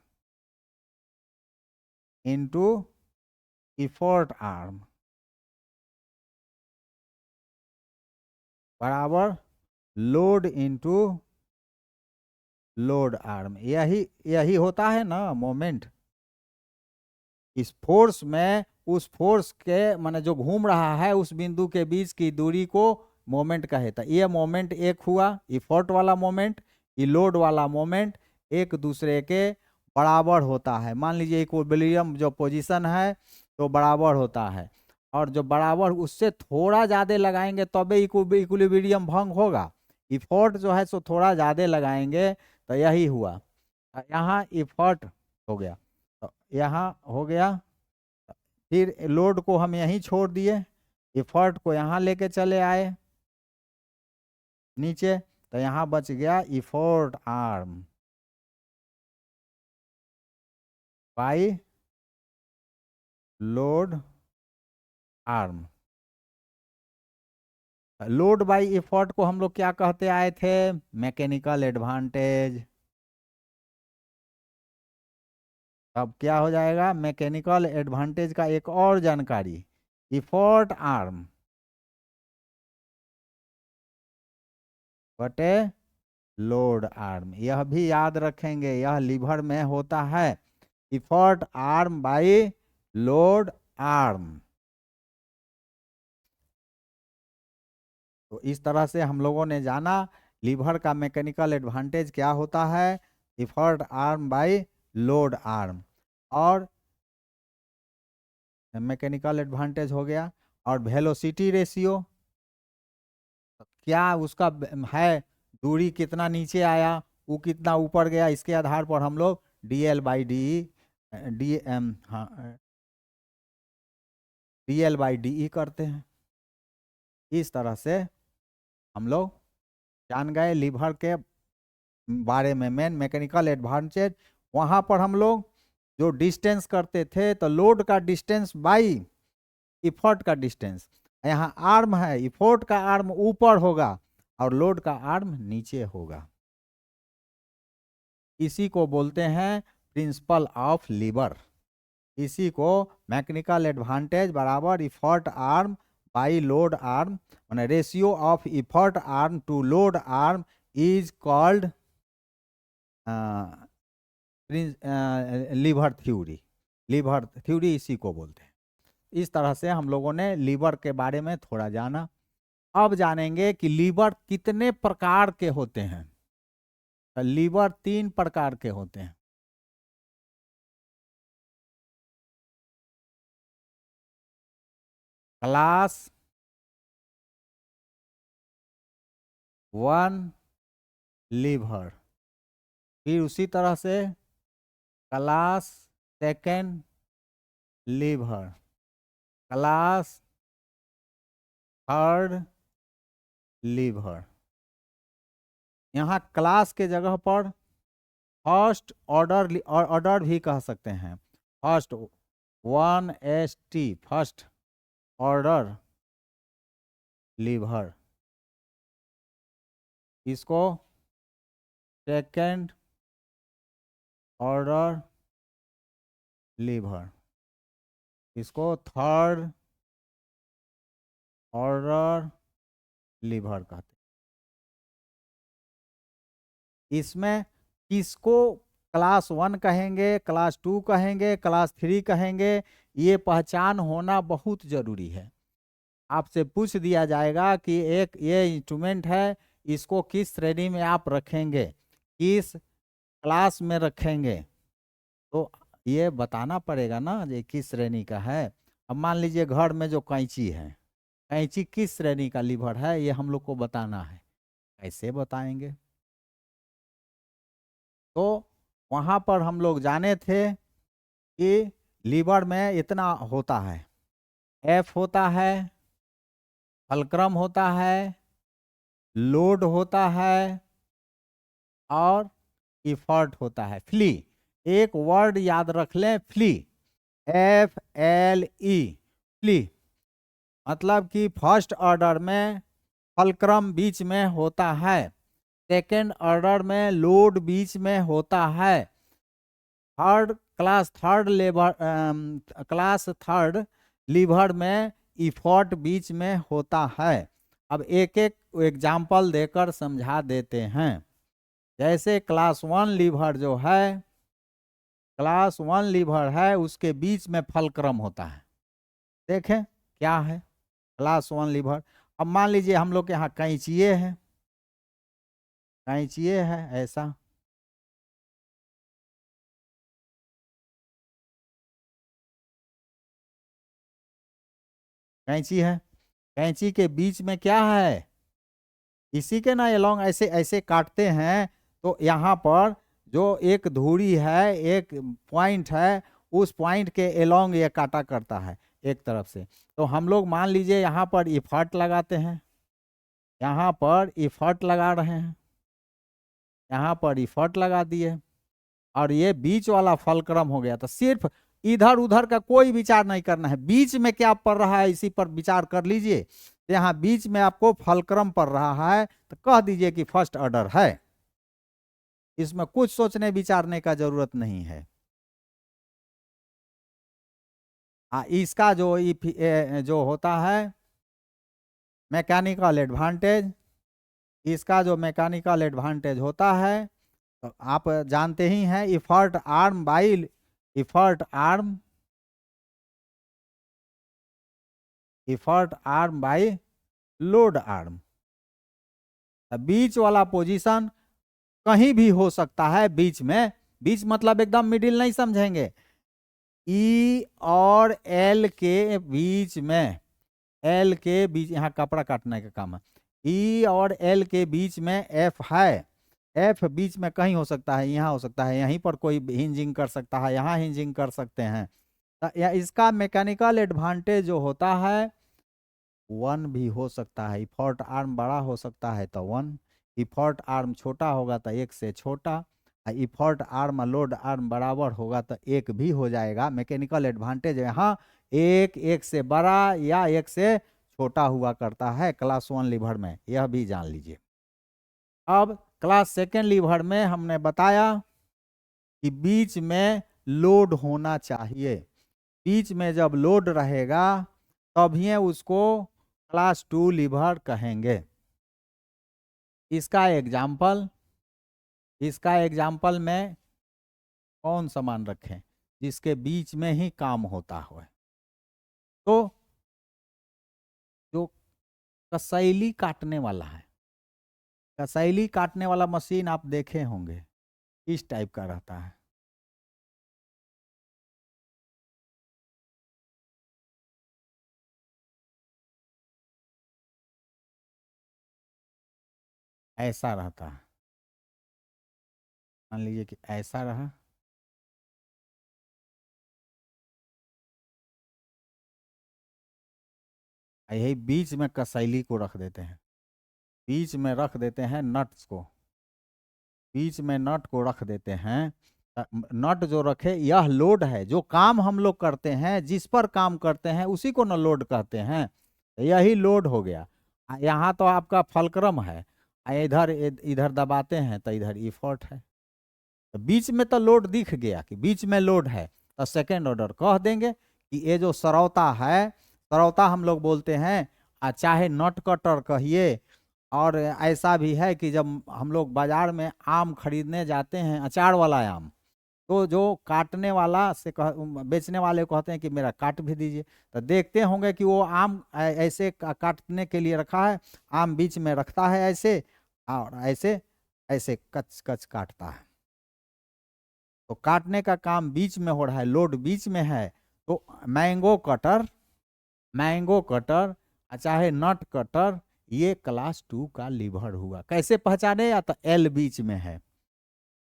into effort arm बराबर लोड इंटू लोड आर्म। यही होता है ना मोमेंट। इस फोर्स में उस फोर्स के माने जो घूम रहा है उस बिंदु के बीच की दूरी को मोमेंट कहता है। ये मोमेंट एक हुआ इफर्ट वाला मोमेंट, ये लोड वाला मोमेंट एक दूसरे के बराबर होता है। मान लीजिए इक्विलिब्रियम जो पोजीशन है तो बराबर होता है, और जो बराबर उससे थोड़ा ज़्यादा लगाएंगे तबे इक्विलिब्रियम भंग होगा। इफोर्ट जो है सो थोड़ा ज़्यादा लगाएंगे तो यही हुआ। यहाँ इफर्ट हो गया, तो यहाँ हो गया, फिर लोड को हम यहीं छोड़ दिए, इफर्ट को यहाँ लेके चले आए नीचे, तो यहाँ बच गया effort arm by load arm. Load by effort को हम लोग क्या कहते आए थे? Mechanical advantage. अब क्या हो जाएगा? मैकेनिकल एडवांटेज का एक और जानकारी, इफर्ट आर्म बटे लोड आर्म। यह भी याद रखेंगे, यह लीवर में होता है effort arm by load arm. तो इस तरह से हम लोगों ने जाना लीवर का मैकेनिकल एडवांटेज क्या होता है, effort arm by load arm. और मैकेनिकल एडवांटेज हो गया। और वेलोसिटी रेशियो क्या उसका है, दूरी कितना नीचे आया, वो कितना ऊपर गया, इसके आधार पर हम लोग dl by D D M हाँ dl बाई डी करते हैं। इस तरह से हम लोग जान गए लीवर के बारे में मेन मैकेनिकल एडवांटेज। वहाँ पर हम लोग जो डिस्टेंस करते थे तो लोड का डिस्टेंस बाई इफर्ट का डिस्टेंस, यहाँ आर्म है, इफर्ट का आर्म ऊपर होगा और लोड का आर्म नीचे होगा। इसी को बोलते हैं प्रिंसिपल ऑफ लीवर। इसी को मैकेनिकल एडवांटेज बराबर effort arm by load arm, माने ratio of effort arm to load arm is called lever theory. Lever theory इसी को बोलते हैं। इस तरह से हम लोगों ने लीवर के बारे में थोड़ा जाना। अब जानेंगे कि लीवर कितने प्रकार के होते हैं। लीवर 3 प्रकार के होते हैं। क्लास 1 लीवर, फिर उसी तरह से क्लास 2 लीवर, क्लास 3 लीवर। यहाँ क्लास के जगह पर फर्स्ट ऑर्डर ऑर्डर भी कह सकते हैं। First 1st first order liver, इसको सेकेंड ऑर्डर लीवर, इसको थर्ड ऑर्डर लीवर कहते हैं। इसमें किसको क्लास 1 कहेंगे, क्लास 2 कहेंगे, क्लास 3 कहेंगे, ये पहचान होना बहुत जरूरी है। आपसे पूछ दिया जाएगा कि एक ये इंस्ट्रूमेंट है, इसको किस श्रेणी में आप रखेंगे, किस क्लास में रखेंगे, तो ये बताना पड़ेगा ना ये किस श्रेणी का है। अब मान लीजिए घर में जो कैंची है, कैंची किस श्रेणी का लीवर है, ये हम लोग को बताना है। कैसे बताएंगे? तो वहाँ पर हम लोग जाने थे कि लीवर में इतना होता है, एफ होता है, फलक्रम होता है, लोड होता है और इफर्ट होता है। फ्ली, एक वर्ड याद रख लें, फ्ली, FLE, फ्ली। मतलब कि फर्स्ट ऑर्डर में फलक्रम बीच में होता है, सेकेंड ऑर्डर में लोड बीच में होता है, थर्ड लीवर में इफर्ट बीच में होता है। अब एक एक एग्जाम्पल देकर समझा देते हैं। जैसे क्लास 1 लीवर जो है, क्लास 1 लीवर है, उसके बीच में फलक्रम होता है। देखें क्या है क्लास 1 लीवर। अब मान लीजिए हम लोग के यहाँ कैंचिए है, कैंचिए है ऐसा, कैंची है, कैंची के बीच में क्या है, इसी के ना एलोंग ऐसे ऐसे काटते हैं, तो यहाँ पर जो एक धुरी है, एक पॉइंट है, उस पॉइंट के एलोंग ये काटा करता है एक तरफ से। तो हम लोग मान लीजिए यहाँ पर इफर्ट लगाते हैं, यहाँ पर इफर्ट लगा रहे हैं, यहाँ पर इफर्ट लगा दिए, और ये बीच वाला फलक्रम हो गया। तो सिर्फ इधर उधर का कोई विचार नहीं करना है, बीच में क्या पड़ रहा है इसी पर विचार कर लीजिए। तो यहाँ बीच में आपको फलक्रम पड़ रहा है, तो कह दीजिए कि फर्स्ट ऑर्डर है, इसमें कुछ सोचने विचारने का जरूरत नहीं है। इसका जो होता है मैकेनिकल एडवांटेज, इसका जो मैकेनिकल एडवांटेज होता है, तो आप जानते ही हैं, effort arm by effort arm, effort arm by load arm. बीच वाला पोजीशन कहीं भी हो सकता है, बीच में, बीच मतलब एकदम मिडिल नहीं समझेंगे, ई और एल के बीच में, एल के बीच, यहाँ कपड़ा काटने का काम है, ई और एल के बीच में एफ है, एफ बीच में कहीं हो सकता है, यहाँ हो सकता है, यहीं पर कोई हिंजिंग कर सकता है, यहाँ हिंजिंग कर सकते हैं। तो या इसका मैकेनिकल एडवांटेज जो होता है, वन भी हो सकता है, इफर्ट आर्म बड़ा हो सकता है तो वन, इफर्ट आर्म छोटा होगा तो एक से छोटा, इफर्ट आर्म लोड आर्म बराबर होगा तो एक भी हो जाएगा। मैकेनिकल एडवांटेज यहाँ एक से बड़ा या एक से छोटा हुआ करता है क्लास 1 लीवर में, यह भी जान लीजिए। अब क्लास 2 लीवर में हमने बताया कि बीच में लोड होना चाहिए, बीच में जब लोड रहेगा तभी उसको क्लास 2 लीवर कहेंगे। इसका एग्जाम्पल में कौन सामान रखें जिसके बीच में ही काम होता हो, तो जो कसैली काटने वाला है, कसैली काटने वाला मशीन आप देखे होंगे, इस टाइप का रहता है, ऐसा रहता है। मान लीजिए कि ऐसा रहा, यही बीच में कसैली को रख देते हैं, बीच में रख देते हैं नट्स को, बीच में नट को रख देते हैं। नट जो रखे, यह लोड है, जो काम हम लोग करते हैं, जिस पर काम करते हैं उसी को न लोड कहते हैं, यही लोड हो गया। यहाँ तो आपका फलक्रम है, इधर इधर दबाते हैं तो इधर इफर्ट है, तो बीच में तो लोड दिख गया कि बीच में लोड है, तो सेकेंड ऑर्डर कह देंगे कि ये जो सरौता है, सरौता हम लोग बोलते हैं, चाहे नट कटर कहिए। और ऐसा भी है कि जब हम लोग बाजार में आम खरीदने जाते हैं, अचार वाला आम, तो जो काटने वाला से बेचने वाले को कहते हैं कि मेरा काट भी दीजिए, तो देखते होंगे कि वो आम ऐसे काटने के लिए रखा है, आम बीच में रखता है ऐसे, और ऐसे ऐसे कच कच काटता है, तो काटने का काम बीच में हो रहा है, लोड बीच में है। तो मैंगो कटर, मैंगो कटर चाहे नट कटर, ये क्लास 2 का लीवर हुआ। कैसे पहचाने, या तो एल बीच में है,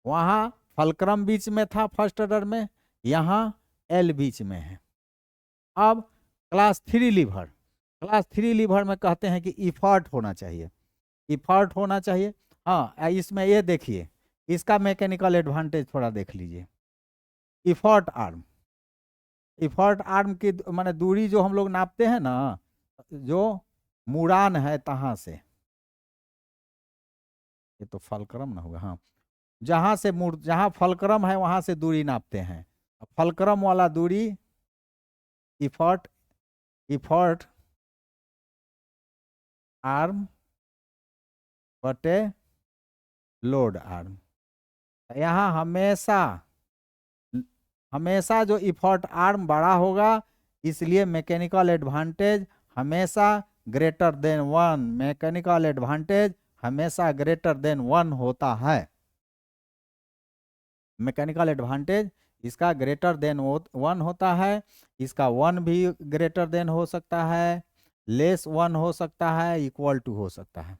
वहां फलक्रम बीच में था फर्स्ट ऑर्डर में, यहाँ एल बीच में है। अब क्लास 3 लीवर, क्लास 3 लीवर में कहते हैं कि इफर्ट होना चाहिए, इफर्ट होना चाहिए। हाँ, इसमें ये देखिए, इसका मैकेनिकल एडवांटेज थोड़ा देख लीजिए। इफर्ट आर्म, इफर्ट आर्म की माने दूरी जो हम लोग नापते हैं ना, जो मुड़ान है तहां से, ये तो फलक्रम ना होगा, हाँ, जहां से जहां फलक्रम है वहां से दूरी नापते हैं, फलक्रम वाला दूरी इफर्ट, इफर्ट आर्म बटे लोड आर्म। यहाँ हमेशा हमेशा जो इफर्ट आर्म बड़ा होगा, इसलिए मैकेनिकल एडवांटेज हमेशा ग्रेटर देन 1, मैकेनिकल एडवांटेज हमेशा ग्रेटर देन 1 होता है, मैकेनिकल एडवांटेज इसका ग्रेटर देन 1 होता है, इसका 1 भी ग्रेटर देन हो सकता है, लेस 1 हो सकता है, इक्वल टू हो सकता है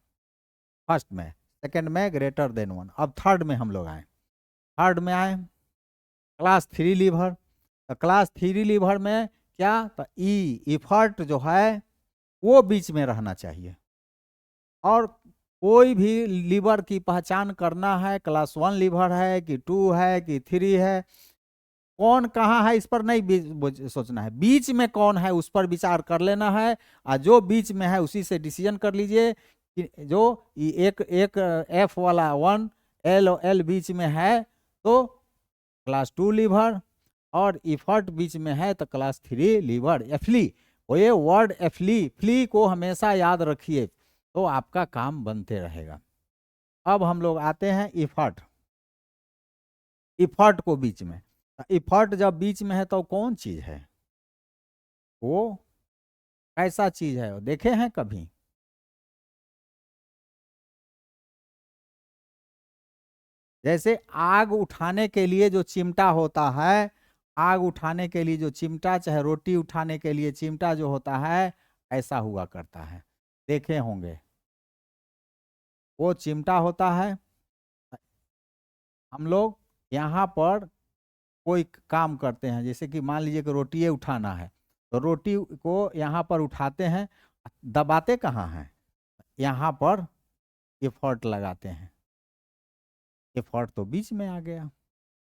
फर्स्ट में, सेकंड में ग्रेटर देन 1। अब थर्ड में हम लोग आए, थर्ड में आए क्लास 3 लीवर। तो क्लास 3 लीवर में क्या, तो इफर्ट जो है वो बीच में रहना चाहिए। और कोई भी लीवर की पहचान करना है, क्लास 1 लीवर है कि 2 है कि 3 है, कौन कहाँ है इस पर नहीं सोचना है, बीच में कौन है उस पर विचार कर लेना है। और जो बीच में है उसी से डिसीजन कर लीजिए कि जो एक एक एफ वाला 1 एल बीच में है तो क्लास 2 लीवर, और इफर्ट बीच में है तो क्लास 3 लीवर, एफली। वो ये वर्ड एफली फ्ली को हमेशा याद रखिए तो आपका काम बनते रहेगा। अब हम लोग आते हैं इफर्ट, इफर्ट को बीच में। इफर्ट जब बीच में है तो कौन चीज है, वो कैसा चीज है, देखे हैं कभी? जैसे आग उठाने के लिए जो चिमटा होता है, आग उठाने के लिए जो चिमटा, चाहे रोटी उठाने के लिए चिमटा जो होता है, ऐसा हुआ करता है, देखे होंगे। वो चिमटा होता है। हम लोग यहाँ पर कोई काम करते हैं, जैसे कि मान लीजिए कि रोटी उठाना है, तो रोटी को यहाँ पर उठाते हैं, दबाते कहाँ हैं, यहाँ पर एफर्ट लगाते हैं। एफर्ट तो बीच में आ गया।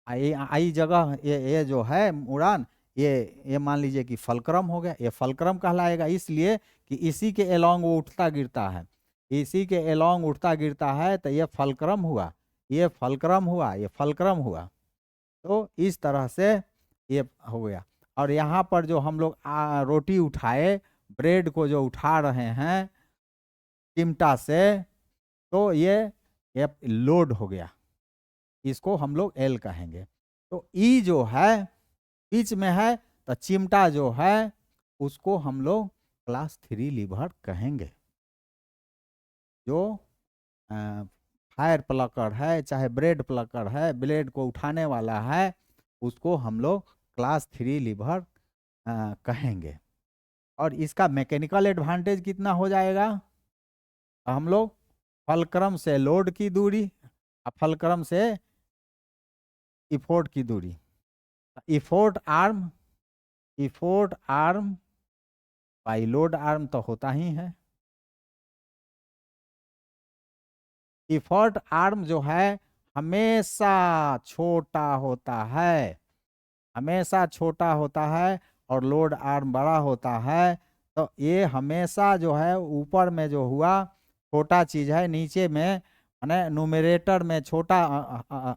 आई जगह ये जो है उड़ान, ये मान लीजिए कि फलक्रम हो गया, ये फलक्रम कहलाएगा इसलिए कि इसी के एलोंग वो उठता गिरता है, इसी के एलोंग उठता गिरता है, तो ये फलक्रम हुआ, ये फलक्रम हुआ, ये फलक्रम हुआ। तो इस तरह से ये हो गया। और यहाँ पर जो हम लोग रोटी उठाए, ब्रेड को जो उठा रहे हैं चिमटा से, तो ये लोड हो गया, इसको हम लोग एल कहेंगे। तो ई जो है बीच में है, तो चिमटा जो है उसको हम लोग क्लास 3 लीवर कहेंगे। जो फायर प्लकर है, चाहे ब्रेड प्लकर है, ब्लेड को उठाने वाला है, उसको हम लोग क्लास 3 लीवर कहेंगे। और इसका मैकेनिकल एडवांटेज कितना हो जाएगा, हम लोग फलक्रम से लोड की दूरी और फलक्रम से इफोर्ट की दूरी, effort arm, effort arm by load arm तो होता ही है। इफोर्ट आर्म जो है हमेशा छोटा होता है, हमेशा छोटा होता है, और लोड आर्म बड़ा होता है। तो ये हमेशा जो है ऊपर में जो हुआ छोटा चीज है, नीचे में माने न्यूमरेटर में छोटा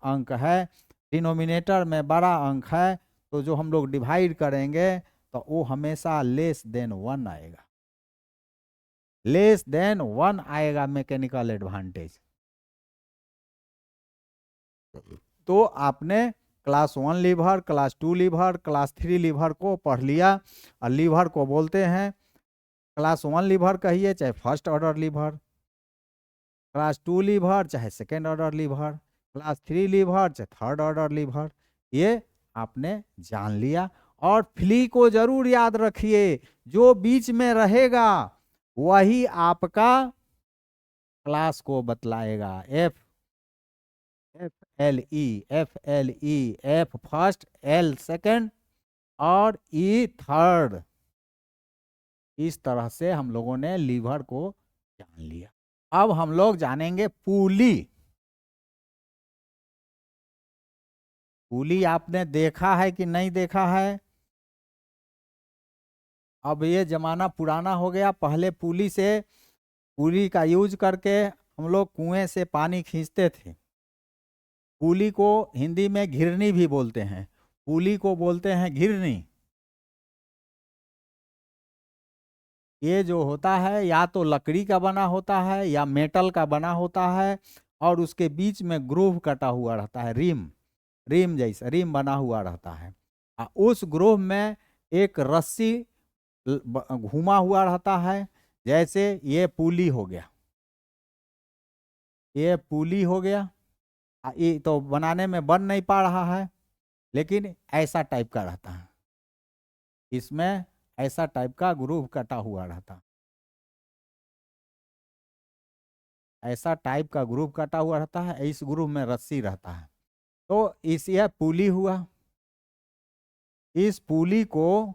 अंक है, डिनोमिनेटर में बड़ा अंक है, तो जो हम लोग डिवाइड करेंगे तो वो हमेशा लेस देन 1 आएगा, लेस देन 1 आएगा मैकेनिकल एडवांटेज। तो आपने class 1 lever, class 2 lever, class 3 lever को पढ़ लिया। और लीवर को बोलते हैं, क्लास 1 लीवर कहिए चाहे first order lever, class 2 lever चाहे second order lever, class 3 lever चाहे थर्ड ऑर्डर लीवर, ये आपने जान लिया। और फ्ली को जरूर याद रखिए, जो बीच में रहेगा वही आपका क्लास को बतलाएगा। F F L E, F first, L second और ई थर्ड। इस तरह से हम लोगों ने लीवर को जान लिया। अब हम लोग जानेंगे पुली। पुली आपने देखा है कि नहीं देखा है? अब ये जमाना पुराना हो गया, पहले पुली का यूज करके हम लोग कुएं से पानी खींचते थे। पुली को हिंदी में घिरनी भी बोलते हैं, पुली को बोलते हैं घिरनी। ये जो होता है या तो लकड़ी का बना होता है या मेटल का बना होता है, और उसके बीच में ग्रूव कटा हुआ रहता है, रिम जैसा रिम बना हुआ रहता है। उस ग्रूव में एक रस्सी घुमा हुआ रहता है, जैसे ये पुली हो गया, ये पुली हो गया। ये तो बनाने में बन नहीं पा रहा है, लेकिन ऐसा टाइप का रहता है, इसमें ऐसा टाइप का ग्रूव कटा हुआ रहता है, ऐसा टाइप का ग्रूव कटा हुआ रहता है, इस ग्रूव में रस्सी रहता है। तो इस यह पुली हुआ, इस पुली को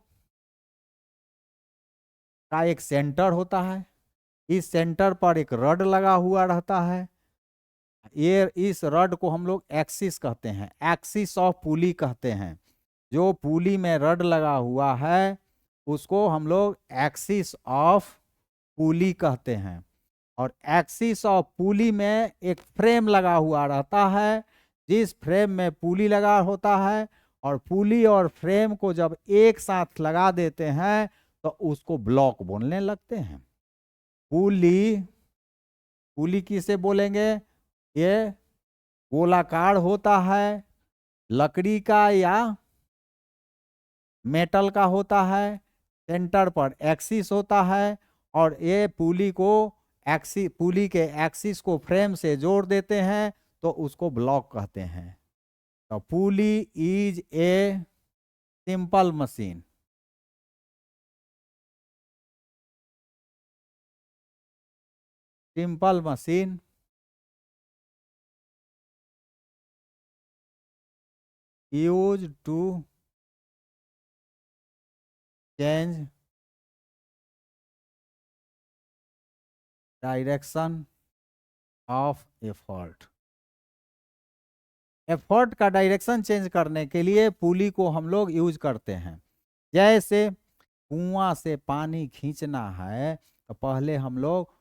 का एक सेंटर होता है, इस सेंटर पर एक रड लगा हुआ रहता है, ये इस रड को हम लोग एक्सिस कहते हैं, एक्सिस ऑफ पुली कहते हैं। जो पुली में रड लगा हुआ है उसको हम लोग एक्सिस ऑफ पुली कहते हैं। और एक्सिस ऑफ पुली में एक फ्रेम लगा हुआ रहता है, जिस फ्रेम में पुली लगा होता है, और पुली और फ्रेम को जब एक साथ लगा देते हैं तो उसको ब्लॉक बोलने लगते हैं। पुली, पुली किसे बोलेंगे? ये गोलाकार होता है, लकड़ी का या मेटल का होता है, सेंटर पर एक्सिस होता है, और ये पुली को पुली के एक्सिस को फ्रेम से जोड़ देते हैं तो उसको ब्लॉक कहते हैं। तो pulley is a simple machine. Simple machine used to change direction of effort। Effort का डायरेक्शन चेंज करने के लिए पुली को हम लोग यूज करते हैं। जैसे कुआं से पानी खींचना है तो पहले हम लोग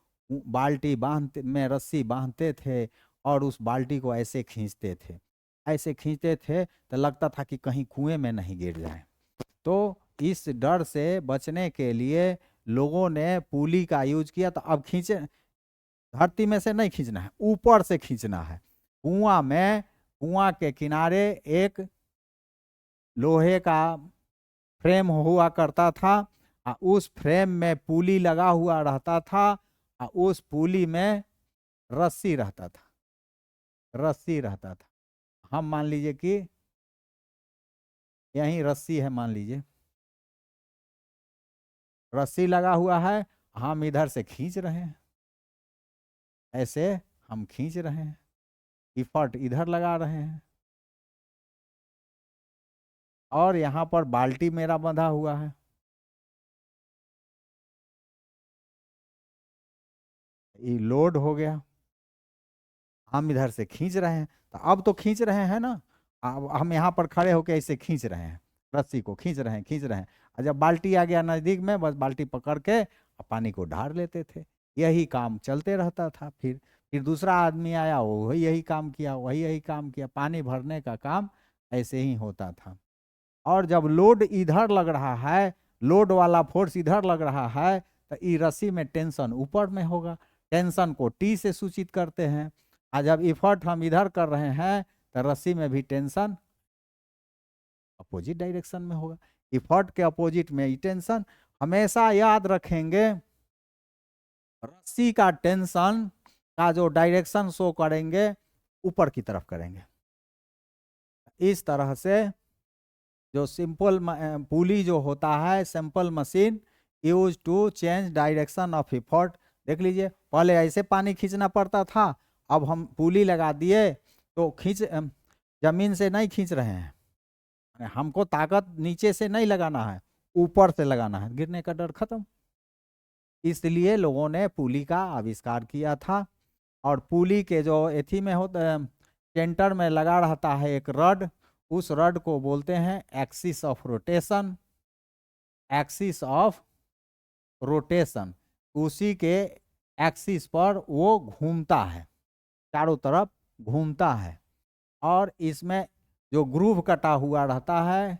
बाल्टी बांधते में रस्सी बांधते थे और उस बाल्टी को ऐसे खींचते थे, ऐसे खींचते थे तो लगता था कि कहीं कुएं में नहीं गिर जाए। तो इस डर से बचने के लिए लोगों ने पुली का यूज किया। तो अब खींचे, धरती में से नहीं खींचना है, ऊपर से खींचना है। कुआं में, कुआं के किनारे एक लोहे का फ्रेम हुआ करता था, उस फ्रेम में पुली लगा हुआ रहता था, उस पुली में रस्सी रहता था, रस्सी रहता था। हम मान लीजिए कि यहीं रस्सी है, मान लीजिए रस्सी लगा हुआ है, हम इधर से खींच रहे हैं, ऐसे हम खींच रहे हैं, इफर्ट इधर लगा रहे हैं, और यहाँ पर बाल्टी मेरा बंधा हुआ है, ये लोड हो गया, हम इधर से खींच रहे हैं। तो अब तो खींच रहे हैं ना, अब हम यहाँ पर खड़े होकर ऐसे खींच रहे हैं, रस्सी को खींच रहे हैं, खींच रहे हैं, और जब बाल्टी आ गया नज़दीक में, बस बाल्टी पकड़ के पानी को ढार लेते थे। यही काम चलते रहता था। फिर दूसरा आदमी आया, वो वही यही काम किया, वही यही काम किया, पानी भरने का काम ऐसे ही होता था। और जब लोड इधर लग रहा है, लोड वाला फोर्स इधर लग रहा है, तो ई रस्सी में टेंशन ऊपर में होगा, टेंशन को टी से सूचित करते हैं। और जब इफर्ट हम इधर कर रहे हैं तो रस्सी में भी टेंशन अपोजिट डायरेक्शन में होगा, इफर्ट के अपोजिट में ही टेंशन। हमेशा याद रखेंगे, रस्सी का टेंशन का जो डायरेक्शन शो करेंगे ऊपर की तरफ करेंगे। इस तरह से जो सिंपल पुली जो होता है, simple machine use to change direction of effort. देख लीजिए, पहले ऐसे पानी खींचना पड़ता था, अब हम पुली लगा दिए तो खींच, जमीन से नहीं खींच रहे हैं, हमको ताकत नीचे से नहीं लगाना है, ऊपर से लगाना है, गिरने का डर खत्म। इसलिए लोगों ने पुली का आविष्कार किया था। और पुली के जो एथी में होता, सेंटर में लगा रहता है एक रड, उस रड को बोलते हैं axis of rotation, axis of rotation. उसी के एक्सिस पर वो घूमता है, चारों तरफ घूमता है। और इसमें जो ग्रूव कटा हुआ रहता है,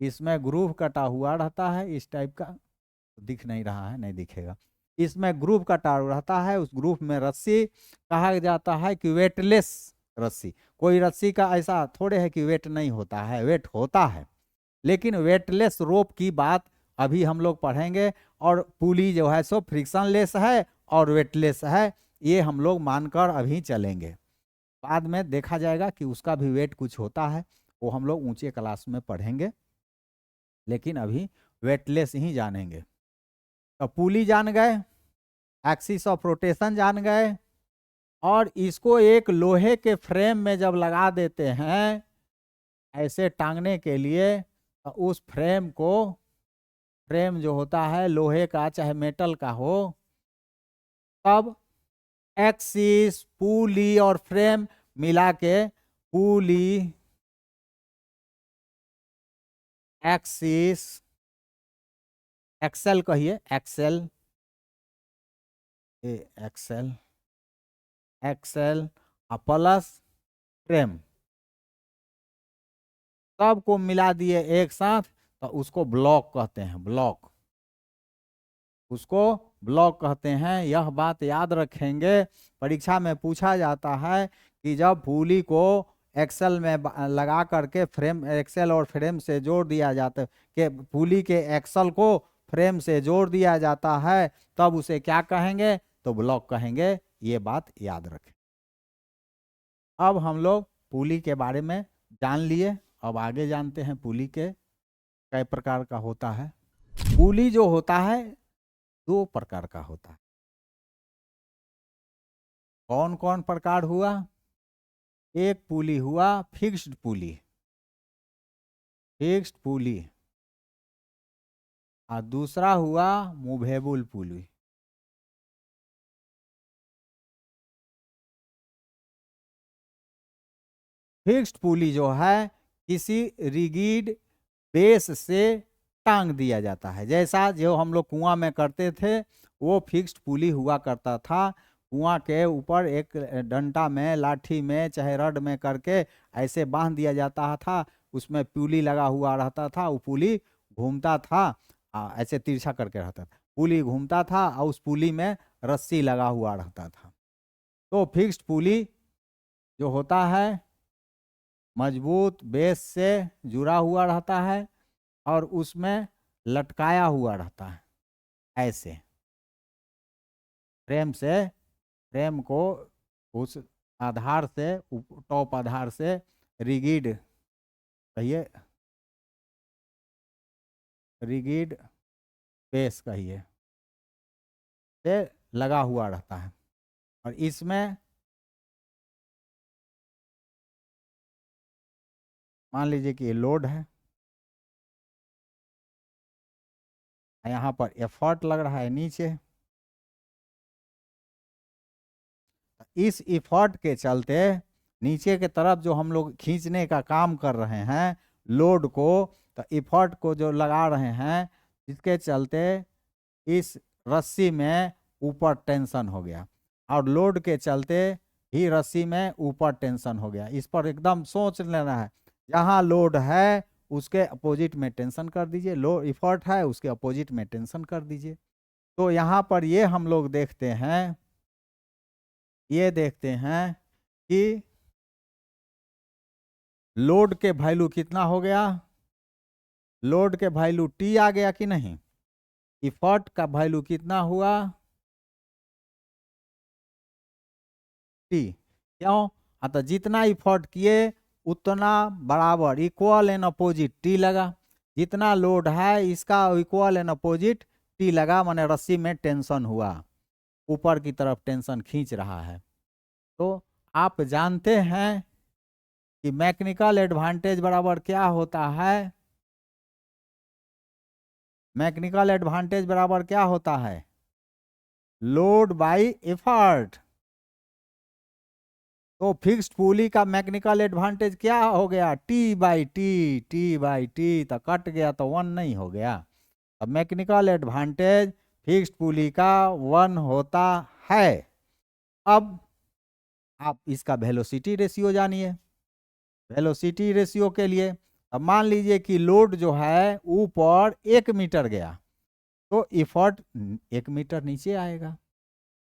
इसमें ग्रूव कटा हुआ रहता है, इस टाइप का दिख नहीं रहा है, नहीं दिखेगा, इसमें ग्रूव कटा रहता है। उस ग्रूव में रस्सी कहा जाता है कि वेटलेस रस्सी। कोई रस्सी का ऐसा थोड़े है कि वेट नहीं होता है, वेट होता है, लेकिन वेटलेस रोप की बात अभी हम लोग पढ़ेंगे। और पुली जो है सो फ्रिक्शनलेस है और वेटलेस है, ये हम लोग मानकर अभी चलेंगे। बाद में देखा जाएगा कि उसका भी वेट कुछ होता है, वो हम लोग ऊंचे क्लास में पढ़ेंगे, लेकिन अभी वेटलेस ही जानेंगे। तो पुली जान गए, एक्सिस ऑफ रोटेशन जान गए, और इसको एक लोहे के फ्रेम में जब लगा देते हैं ऐसे टांगने के लिए, तो उस फ्रेम को, फ्रेम जो होता है लोहे का चाहे मेटल का हो, तब एक्सिस, पुली और फ्रेम मिला के पुली, एक्सिस, एक्सेल कहिए, axle, axle, axle plus frame, सबको मिला दिए एक साथ, तो उसको ब्लॉक कहते हैं, ब्लॉक, उसको ब्लॉक कहते हैं। यह बात याद रखेंगे, परीक्षा में पूछा जाता है कि जब पुली को एक्सेल में लगा करके फ्रेम, एक्सेल और फ्रेम से जोड़ दिया जाता है, कि पुली के एक्सेल को फ्रेम से जोड़ दिया जाता है, तब उसे क्या कहेंगे, तो ब्लॉक कहेंगे। ये बात याद रखें। अब हम लोग पुली के बारे में जान लिए, अब आगे जानते हैं पुली के कई प्रकार का होता है। पुली जो होता है 2 प्रकार का होता है। कौन कौन प्रकार हुआ? एक पुली हुआ फिक्स्ड पुली, फिक्स्ड पुली, और दूसरा हुआ मूवेबल पुली। फिक्स्ड पुली जो है किसी रिगिड बेस से टांग दिया जाता है, जैसा जो हम लोग कुआं में करते थे, वो फिक्स्ड पुली हुआ करता था। कुआं के ऊपर एक डंडा में, लाठी में, चाहे रड में करके ऐसे बांध दिया जाता था, उसमें पुली लगा हुआ रहता था, वो पुली घूमता था, ऐसे तिरछा करके रहता था, पुली घूमता था और उस पुली में रस्सी लगा हुआ रहता था। तो फिक्स्ड पुली जो होता है मजबूत बेस से जुड़ा हुआ रहता है और उसमें लटकाया हुआ रहता है, ऐसे फ्रेम से, फ्रेम को उस आधार से, टॉप आधार से, रिगिड कहिए, रिगिड बेस कहिए, से लगा हुआ रहता है। और इसमें मान लीजिए कि ये लोड है, यहाँ पर एफर्ट लग रहा है नीचे, इस एफर्ट के चलते नीचे के तरफ जो हम लोग खींचने का काम कर रहे हैं लोड को, तो एफर्ट को जो लगा रहे हैं, इसके चलते इस रस्सी में ऊपर टेंशन हो गया, और लोड के चलते ही रस्सी में ऊपर टेंशन हो गया। इस पर एकदम सोच लेना है, जहाँ लोड है उसके अपोजिट में टेंशन कर दीजिए, लो एफर्ट है उसके अपोजिट में टेंशन कर दीजिए। तो यहाँ पर ये हम लोग देखते हैं, ये देखते हैं कि लोड के वैल्यू कितना हो गया, लोड के वैल्यू टी आ गया कि नहीं, इफर्ट का वैल्यू कितना हुआ, टी। क्यों? तो जितना इफर्ट किए उतना बराबर, इक्वल एंड अपोजिट टी लगा, जितना लोड है इसका इक्वल एंड अपोजिट टी लगा, माने रस्सी में टेंशन हुआ, ऊपर की तरफ टेंशन खींच रहा है। तो आप जानते हैं कि मैकेनिकल एडवांटेज बराबर क्या होता है, मैकेनिकल एडवांटेज बराबर क्या होता है, लोड बाई एफर्ट। तो फिक्स्ड पुली का मैकेनिकल एडवांटेज क्या हो गया, T by T, T by T, तो कट गया तो 1 नहीं हो गया। अब मैकेनिकल एडवांटेज फिक्स्ड पुली का 1 होता है। अब आप इसका वेलोसिटी रेशियो जानिए, वेलोसिटी रेशियो के लिए अब मान लीजिए कि लोड जो है ऊपर 1 मीटर गया, तो इफर्ट 1 मीटर नीचे आएगा।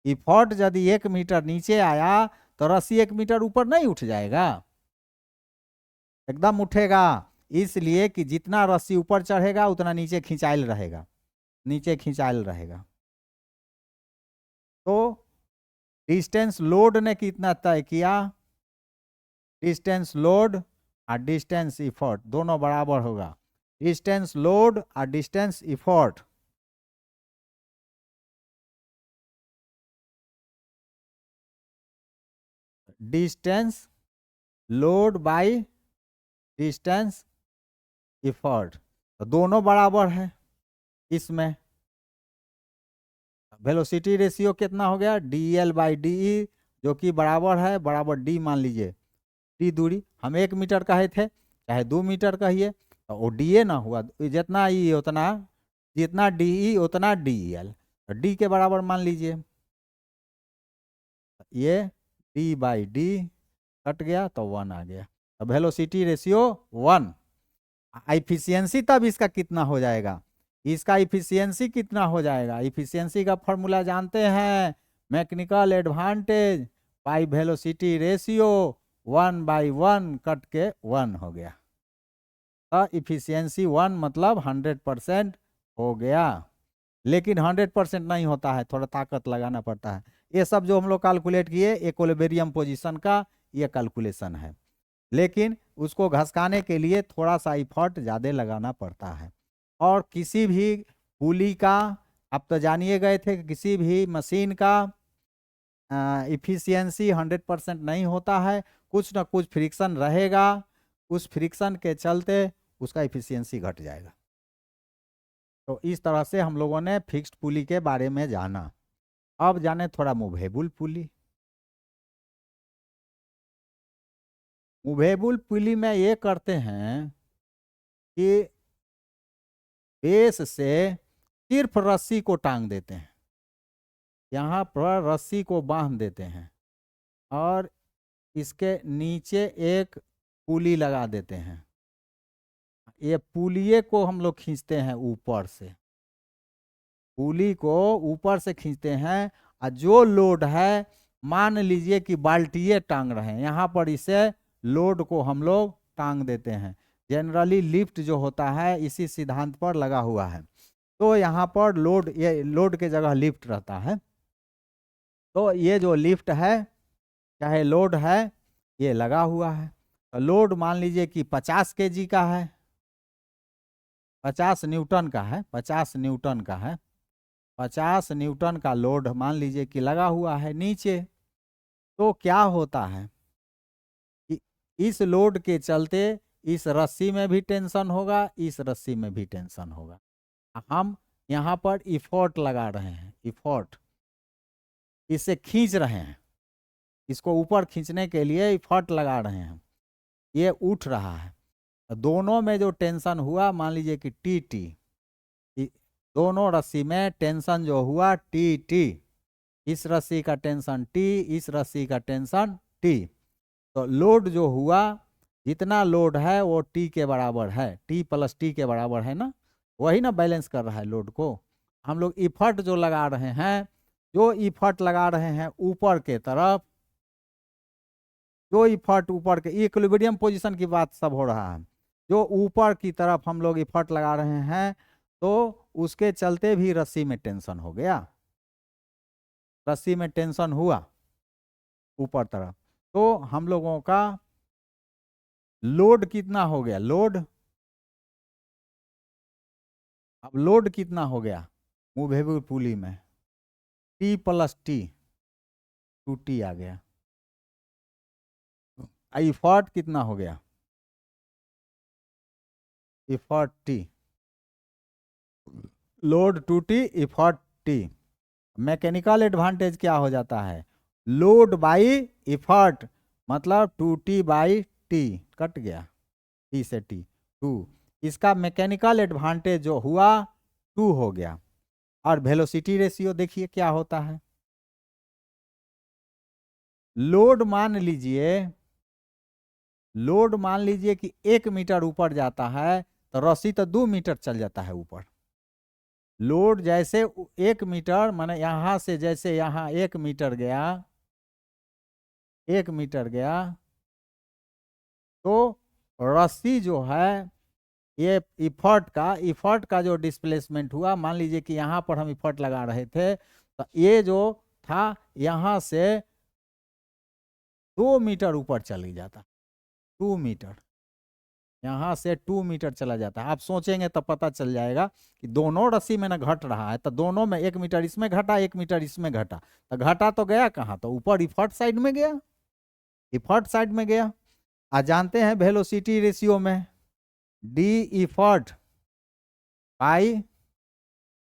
इफर्ट यदि 1 मीटर नीचे आया तो रस्सी 1 मीटर ऊपर नहीं उठ जाएगा, एकदम उठेगा, इसलिए कि जितना रस्सी ऊपर चढ़ेगा उतना नीचे खिंचाइल रहेगा, नीचे खिंचाइल रहेगा। तो डिस्टेंस लोड ने कितना तय किया, डिस्टेंस लोड और डिस्टेंस इफर्ट दोनों बराबर होगा। डिस्टेंस लोड और distance effort distance load by distance effort तो दोनों बराबर है। इसमें वेलोसिटी रेशियो कितना हो गया dl/de जो कि बराबर है बराबर d मान लीजिए। d दूरी हम 1 मीटर कहे थे चाहे 2 मीटर कहिए तो वो da ना हुआ, जितना e उतना जितना de उतना del तो d के बराबर मान लीजिए। ये d/d कट गया तो 1 आ गया। तो वेलोसिटी रेशियो 1। इफिशियंसी तब इसका कितना हो जाएगा, इसका इफिशियंसी कितना हो जाएगा, इफिशियंसी का फॉर्मूला जानते हैं, mechanical advantage by velocity ratio 1/1 cut के 1 हो गया। तो इफिशियंसी 1 मतलब 100% हो गया। लेकिन 100% नहीं होता है, थोड़ा ताकत लगाना पड़ता है। ये सब जो हम लोग कैलकुलेट किए इक्विलिब्रियम पोजीशन का ये कैलकुलेशन है, लेकिन उसको घसकाने के लिए थोड़ा सा इफर्ट ज़्यादा लगाना पड़ता है। और किसी भी पुली का आप तो जानिए गए थे कि किसी भी मशीन का इफिशियंसी 100% नहीं होता है, कुछ ना कुछ फ्रिक्शन रहेगा, उस फ्रिक्शन के चलते उसका इफिशियंसी घट जाएगा। तो इस तरह से हम लोगों ने फिक्स्ड पुली के बारे में जाना। अब जाने थोड़ा मूवेबल पुली। मूवेबल पुली में ये करते हैं कि बेस से सिर्फ रस्सी को टांग देते हैं, यहाँ पर रस्सी को बांध देते हैं और इसके नीचे एक पुली लगा देते हैं। ये पुलिये को हम लोग खींचते हैं ऊपर से, पुली को ऊपर से खींचते हैं और जो लोड है मान लीजिए कि बाल्टिए टांग रहे हैं, यहाँ पर इसे लोड को हम लोग टांग देते हैं। जनरली लिफ्ट जो होता है इसी सिद्धांत पर लगा हुआ है। तो यहाँ पर लोड, ये लोड के जगह लिफ्ट रहता है। तो ये जो लिफ्ट है चाहे लोड है ये लगा हुआ है। तो लोड मान लीजिए कि 50 kg का है, 50 न्यूटन का है, 50 न्यूटन का है, 50 न्यूटन का लोड मान लीजिए कि लगा हुआ है नीचे। तो क्या होता है कि इस लोड के चलते इस रस्सी में भी टेंशन होगा, इस रस्सी में भी टेंशन होगा। हम यहाँ पर इफोर्ट लगा रहे हैं, इफोर्ट इसे खींच रहे हैं, इसको ऊपर खींचने के लिए इफर्ट लगा रहे हैं, ये उठ रहा है। दोनों में जो टेंशन हुआ मान लीजिए कि टी, दोनों रस्सी में टेंशन जो हुआ टी, इस रस्सी का टेंशन टी, इस रस्सी का टेंशन टी। तो लोड जो हुआ जितना लोड है वो टी के बराबर है, टी प्लस टी के बराबर है ना, वही ना बैलेंस कर रहा है लोड को। हम लोग इफर्ट जो लगा रहे हैं, जो इफर्ट लगा रहे हैं ऊपर के तरफ, जो इफर्ट ऊपर के इक्विलिब्रियम पोजीशन की बात सब हो रहा है, जो ऊपर की तरफ हम लोग इफर्ट लगा रहे हैं तो उसके चलते भी रस्सी में टेंशन हो गया, रस्सी में टेंशन हुआ ऊपर तरफ। तो हम लोगों का लोड कितना हो गया, लोड, अब लोड कितना हो गया मूवेबल पुली में, टी प्लस टी, 2t आ गया। इफर्ट कितना हो गया, effort T, load 2t effort T. Mechanical advantage क्या हो जाता है, लोड बाई इफर्ट मतलब 2t/t कट गया, t से t 2, इसका मैकेनिकल एडवांटेज जो हुआ 2 हो गया। और वेलोसिटी रेशियो देखिए क्या होता है, लोड मान लीजिए, लोड मान लीजिए कि 1 मीटर ऊपर जाता है तो रस्सी तो 2 मीटर चल जाता है ऊपर। लोड जैसे 1 मीटर माने यहाँ से जैसे यहाँ 1 मीटर गया, 1 मीटर गया तो रस्सी जो है ये इफर्ट का जो डिस्प्लेसमेंट हुआ, मान लीजिए कि यहाँ पर हम इफर्ट लगा रहे थे तो ये जो था यहाँ से 2 मीटर ऊपर चली जाता, 2 मीटर। यहाँ से 2 मीटर चला जाता है। आप सोचेंगे तो पता चल जाएगा कि दोनों रस्सी में ना घट रहा है, तो दोनों में 1 मीटर इसमें घटा 1 मीटर इसमें घटा, तो घटा तो गया कहाँ, तो ऊपर इफर्ट साइड में गया, इफर्ट साइड में गया। आज जानते हैं वेलोसिटी रेशियो में D effort by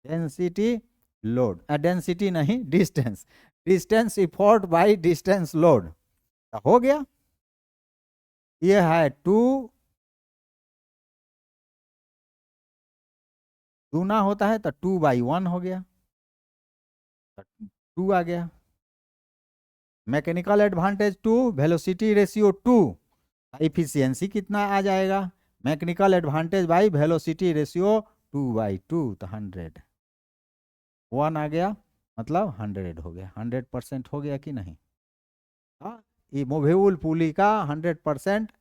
density load, density नहीं distance, distance effort by distance load, तो हो गया। ये है 2, दूना होता है तो 2/1 हो गया, 2 आ गया। Mechanical advantage 2, velocity ratio 2, efficiency कितना आ जाएगा, mechanical advantage by velocity ratio 2/2, तो 100, 1 आ गया, मतलब 100 हो गया। 100% हो गया कि नहीं। हाँ, ये मूवेबल पुली का 100%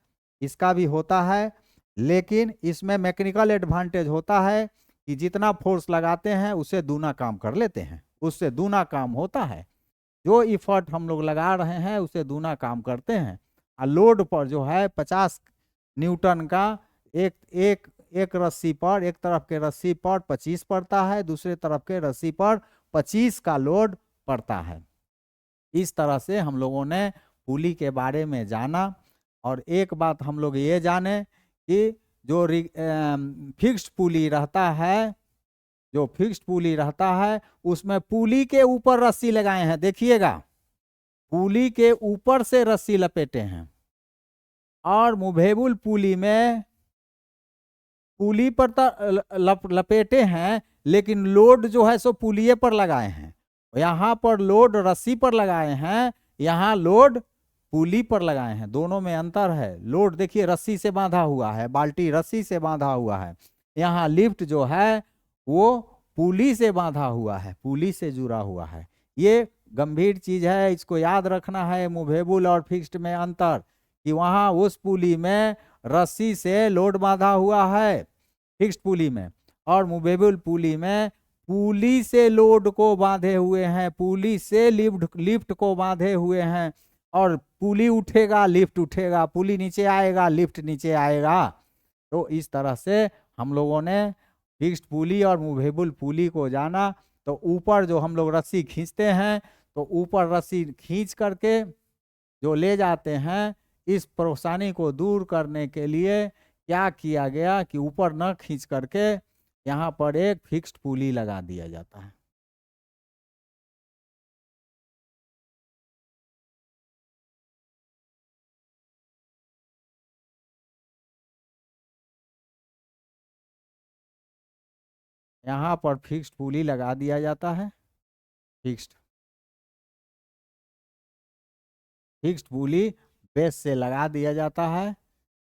इसका भी होता है, लेकिन इसमें मैकेनिकल एडवांटेज होता है कि जितना फोर्स लगाते हैं उससे दूना काम कर लेते हैं, उससे दूना काम होता है। जो इफर्ट हम लोग लगा रहे हैं उससे दूना काम करते हैं। और लोड पर जो है 50 न्यूटन का एक एक एक रस्सी पर, एक तरफ के रस्सी पर 25 पड़ता है, दूसरे तरफ के रस्सी पर 25 का लोड पड़ता है। इस तरह से हम लोगों ने पुली के बारे में जाना। और एक बात हम लोग ये जाने कि जो फिक्स्ड पुली रहता है, जो फिक्स्ड पुली रहता है उसमें पुली के ऊपर रस्सी लगाए हैं, देखिएगा पुली के ऊपर से रस्सी लपेटे हैं। और मूवेबल पुली में पुली पर तो लपेटे हैं, लेकिन लोड जो है सो पुलिये पर लगाए हैं। यहाँ पर लोड रस्सी पर लगाए हैं, यहाँ लोड पुली पर लगाए हैं, दोनों में अंतर है। लोड देखिए रस्सी से बांधा हुआ है, बाल्टी रस्सी से बांधा हुआ है, यहाँ लिफ्ट जो है वो पुली से बांधा हुआ है, पुली से जुड़ा हुआ है। ये गंभीर चीज है, इसको याद रखना है। मूवेबल और फिक्स्ड में अंतर कि वहां उस पुली में रस्सी से लोड बांधा हुआ है फिक्स्ड पुली में, और मूवेबल पुली में पुली से लोड को बांधे हुए हैं, पुली से लिफ्ट को बांधे हुए हैं। और पुली उठेगा लिफ्ट उठेगा, पुली नीचे आएगा लिफ्ट नीचे आएगा। तो इस तरह से हम लोगों ने फिक्स्ड पुली और मूवेबल पुली को जाना। तो ऊपर जो हम लोग रस्सी खींचते हैं, तो ऊपर रस्सी खींच करके जो ले जाते हैं, इस परेशानी को दूर करने के लिए क्या किया गया कि ऊपर न खींच करके यहाँ पर एक फिक्स्ड पुली लगा दिया जाता है। यहाँ पर फिक्स्ड पुली लगा दिया जाता है, फिक्स्ड फिक्स्ड पुली बेस से लगा दिया जाता है,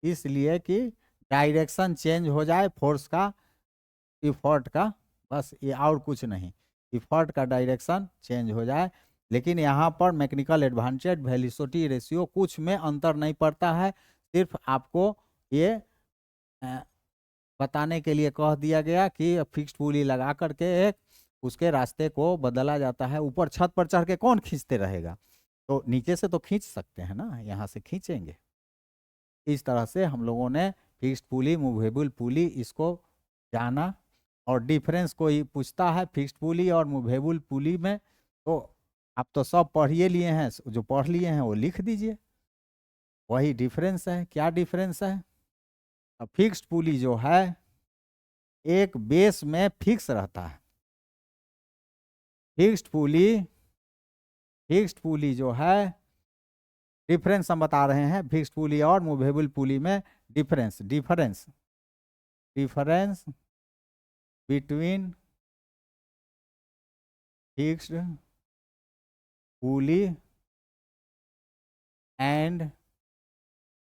इसलिए कि डायरेक्शन चेंज हो जाए फोर्स का, इफर्ट का, बस ये और कुछ नहीं, इफर्ट का डायरेक्शन चेंज हो जाए। लेकिन यहाँ पर मैकेनिकल एडवांटेज वेलोसिटी रेशियो कुछ में अंतर नहीं पड़ता है, सिर्फ आपको ये बताने के लिए कह दिया गया कि फिक्स्ड पुली लगा करके एक उसके रास्ते को बदला जाता है। ऊपर छत पर चढ़ के कौन खींचते रहेगा, तो नीचे से तो खींच सकते हैं ना, यहाँ से खींचेंगे। इस तरह से हम लोगों ने फिक्स्ड पुली मूवेबल पुली इसको जाना। और डिफरेंस कोई पूछता है फिक्स्ड पुली और मूवेबल पुली में, तो आप तो सब पढ़िए लिए हैं, जो पढ़ लिए हैं वो लिख दीजिए, वही डिफरेंस है। क्या डिफरेंस है, अब फिक्स्ड पुली जो है एक बेस में फिक्स रहता है। फिक्स्ड पुली, फिक्स्ड पुली जो है, डिफरेंस हम बता रहे हैं फिक्स्ड पुली और मूवेबल पुली में। Difference difference difference between fixed pulley and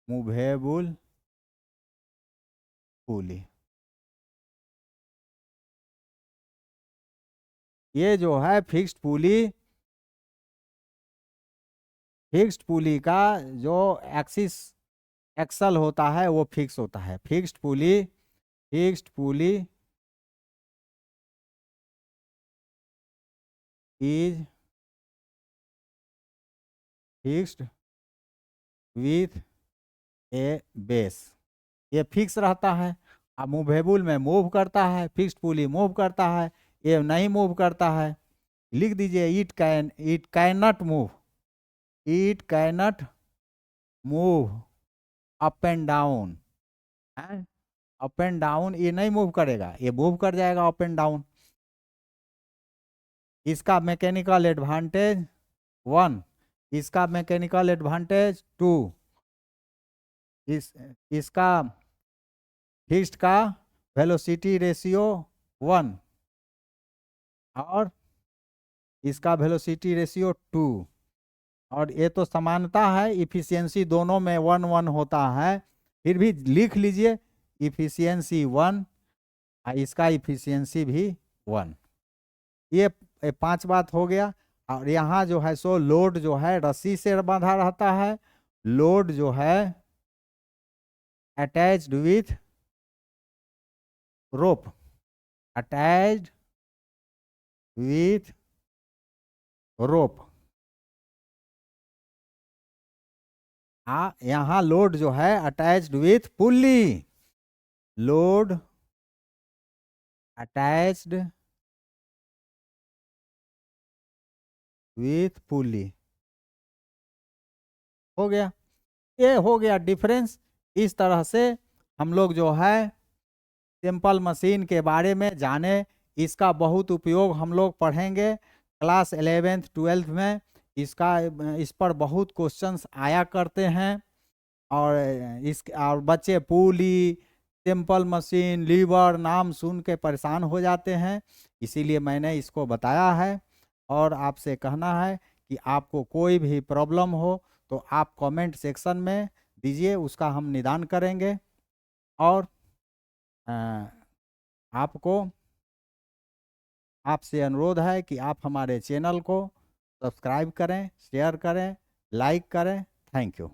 movable pulley, ये जो है फिक्स्ड पुली, फिक्स्ड पुली का जो एक्सिस एक्सल होता है वो फिक्स होता है। Fixed pulley, fixed pulley is fixed with A base, ये फिक्स रहता है। अब मूवेबल में मूव करता है, फिक्स्ड पुली मूव करता है, ये नहीं मूव करता है। लिख दीजिए it can not move, it can not move up and down. Up and down ये नहीं मूव करेगा, ये मूव कर जाएगा अप एंड डाउन। इसका मैकेनिकल एडवांटेज 1, इसका मैकेनिकल एडवांटेज 2, इसका फिक्स्ड का वेलोसिटी रेशियो 1 और इसका वेलोसिटी रेशियो 2। और ये तो समानता है, इफिशियंसी दोनों में 1 1 होता है, फिर भी लिख लीजिए इफिशियंसी 1 और इसका इफिशियंसी भी 1। ये 5 बात हो गया। और यहाँ जो है सो लोड जो है रस्सी से बांधा रहता है, लोड जो है attached with rope, attached with rope. यहाँ लोड जो है attached with pulley, load attached with pulley. हो गया, ये हो गया डिफरेंस। इस तरह से हम लोग जो है सिंपल मशीन के बारे में जाने। इसका बहुत उपयोग हम लोग पढ़ेंगे क्लास 11th 12th में। इसका इस पर बहुत क्वेश्चंस आया करते हैं और बच्चे पुली, सिंपल मशीन, लीवर नाम सुन के परेशान हो जाते हैं, इसीलिए मैंने इसको बताया है। और आपसे कहना है कि आपको कोई भी प्रॉब्लम हो तो आप कमेंट सेक्शन में दीजिए, उसका हम निदान करेंगे। और आपको आपसे अनुरोध है कि आप हमारे चैनल को सब्सक्राइब करें, शेयर करें, लाइक करें। Thank you.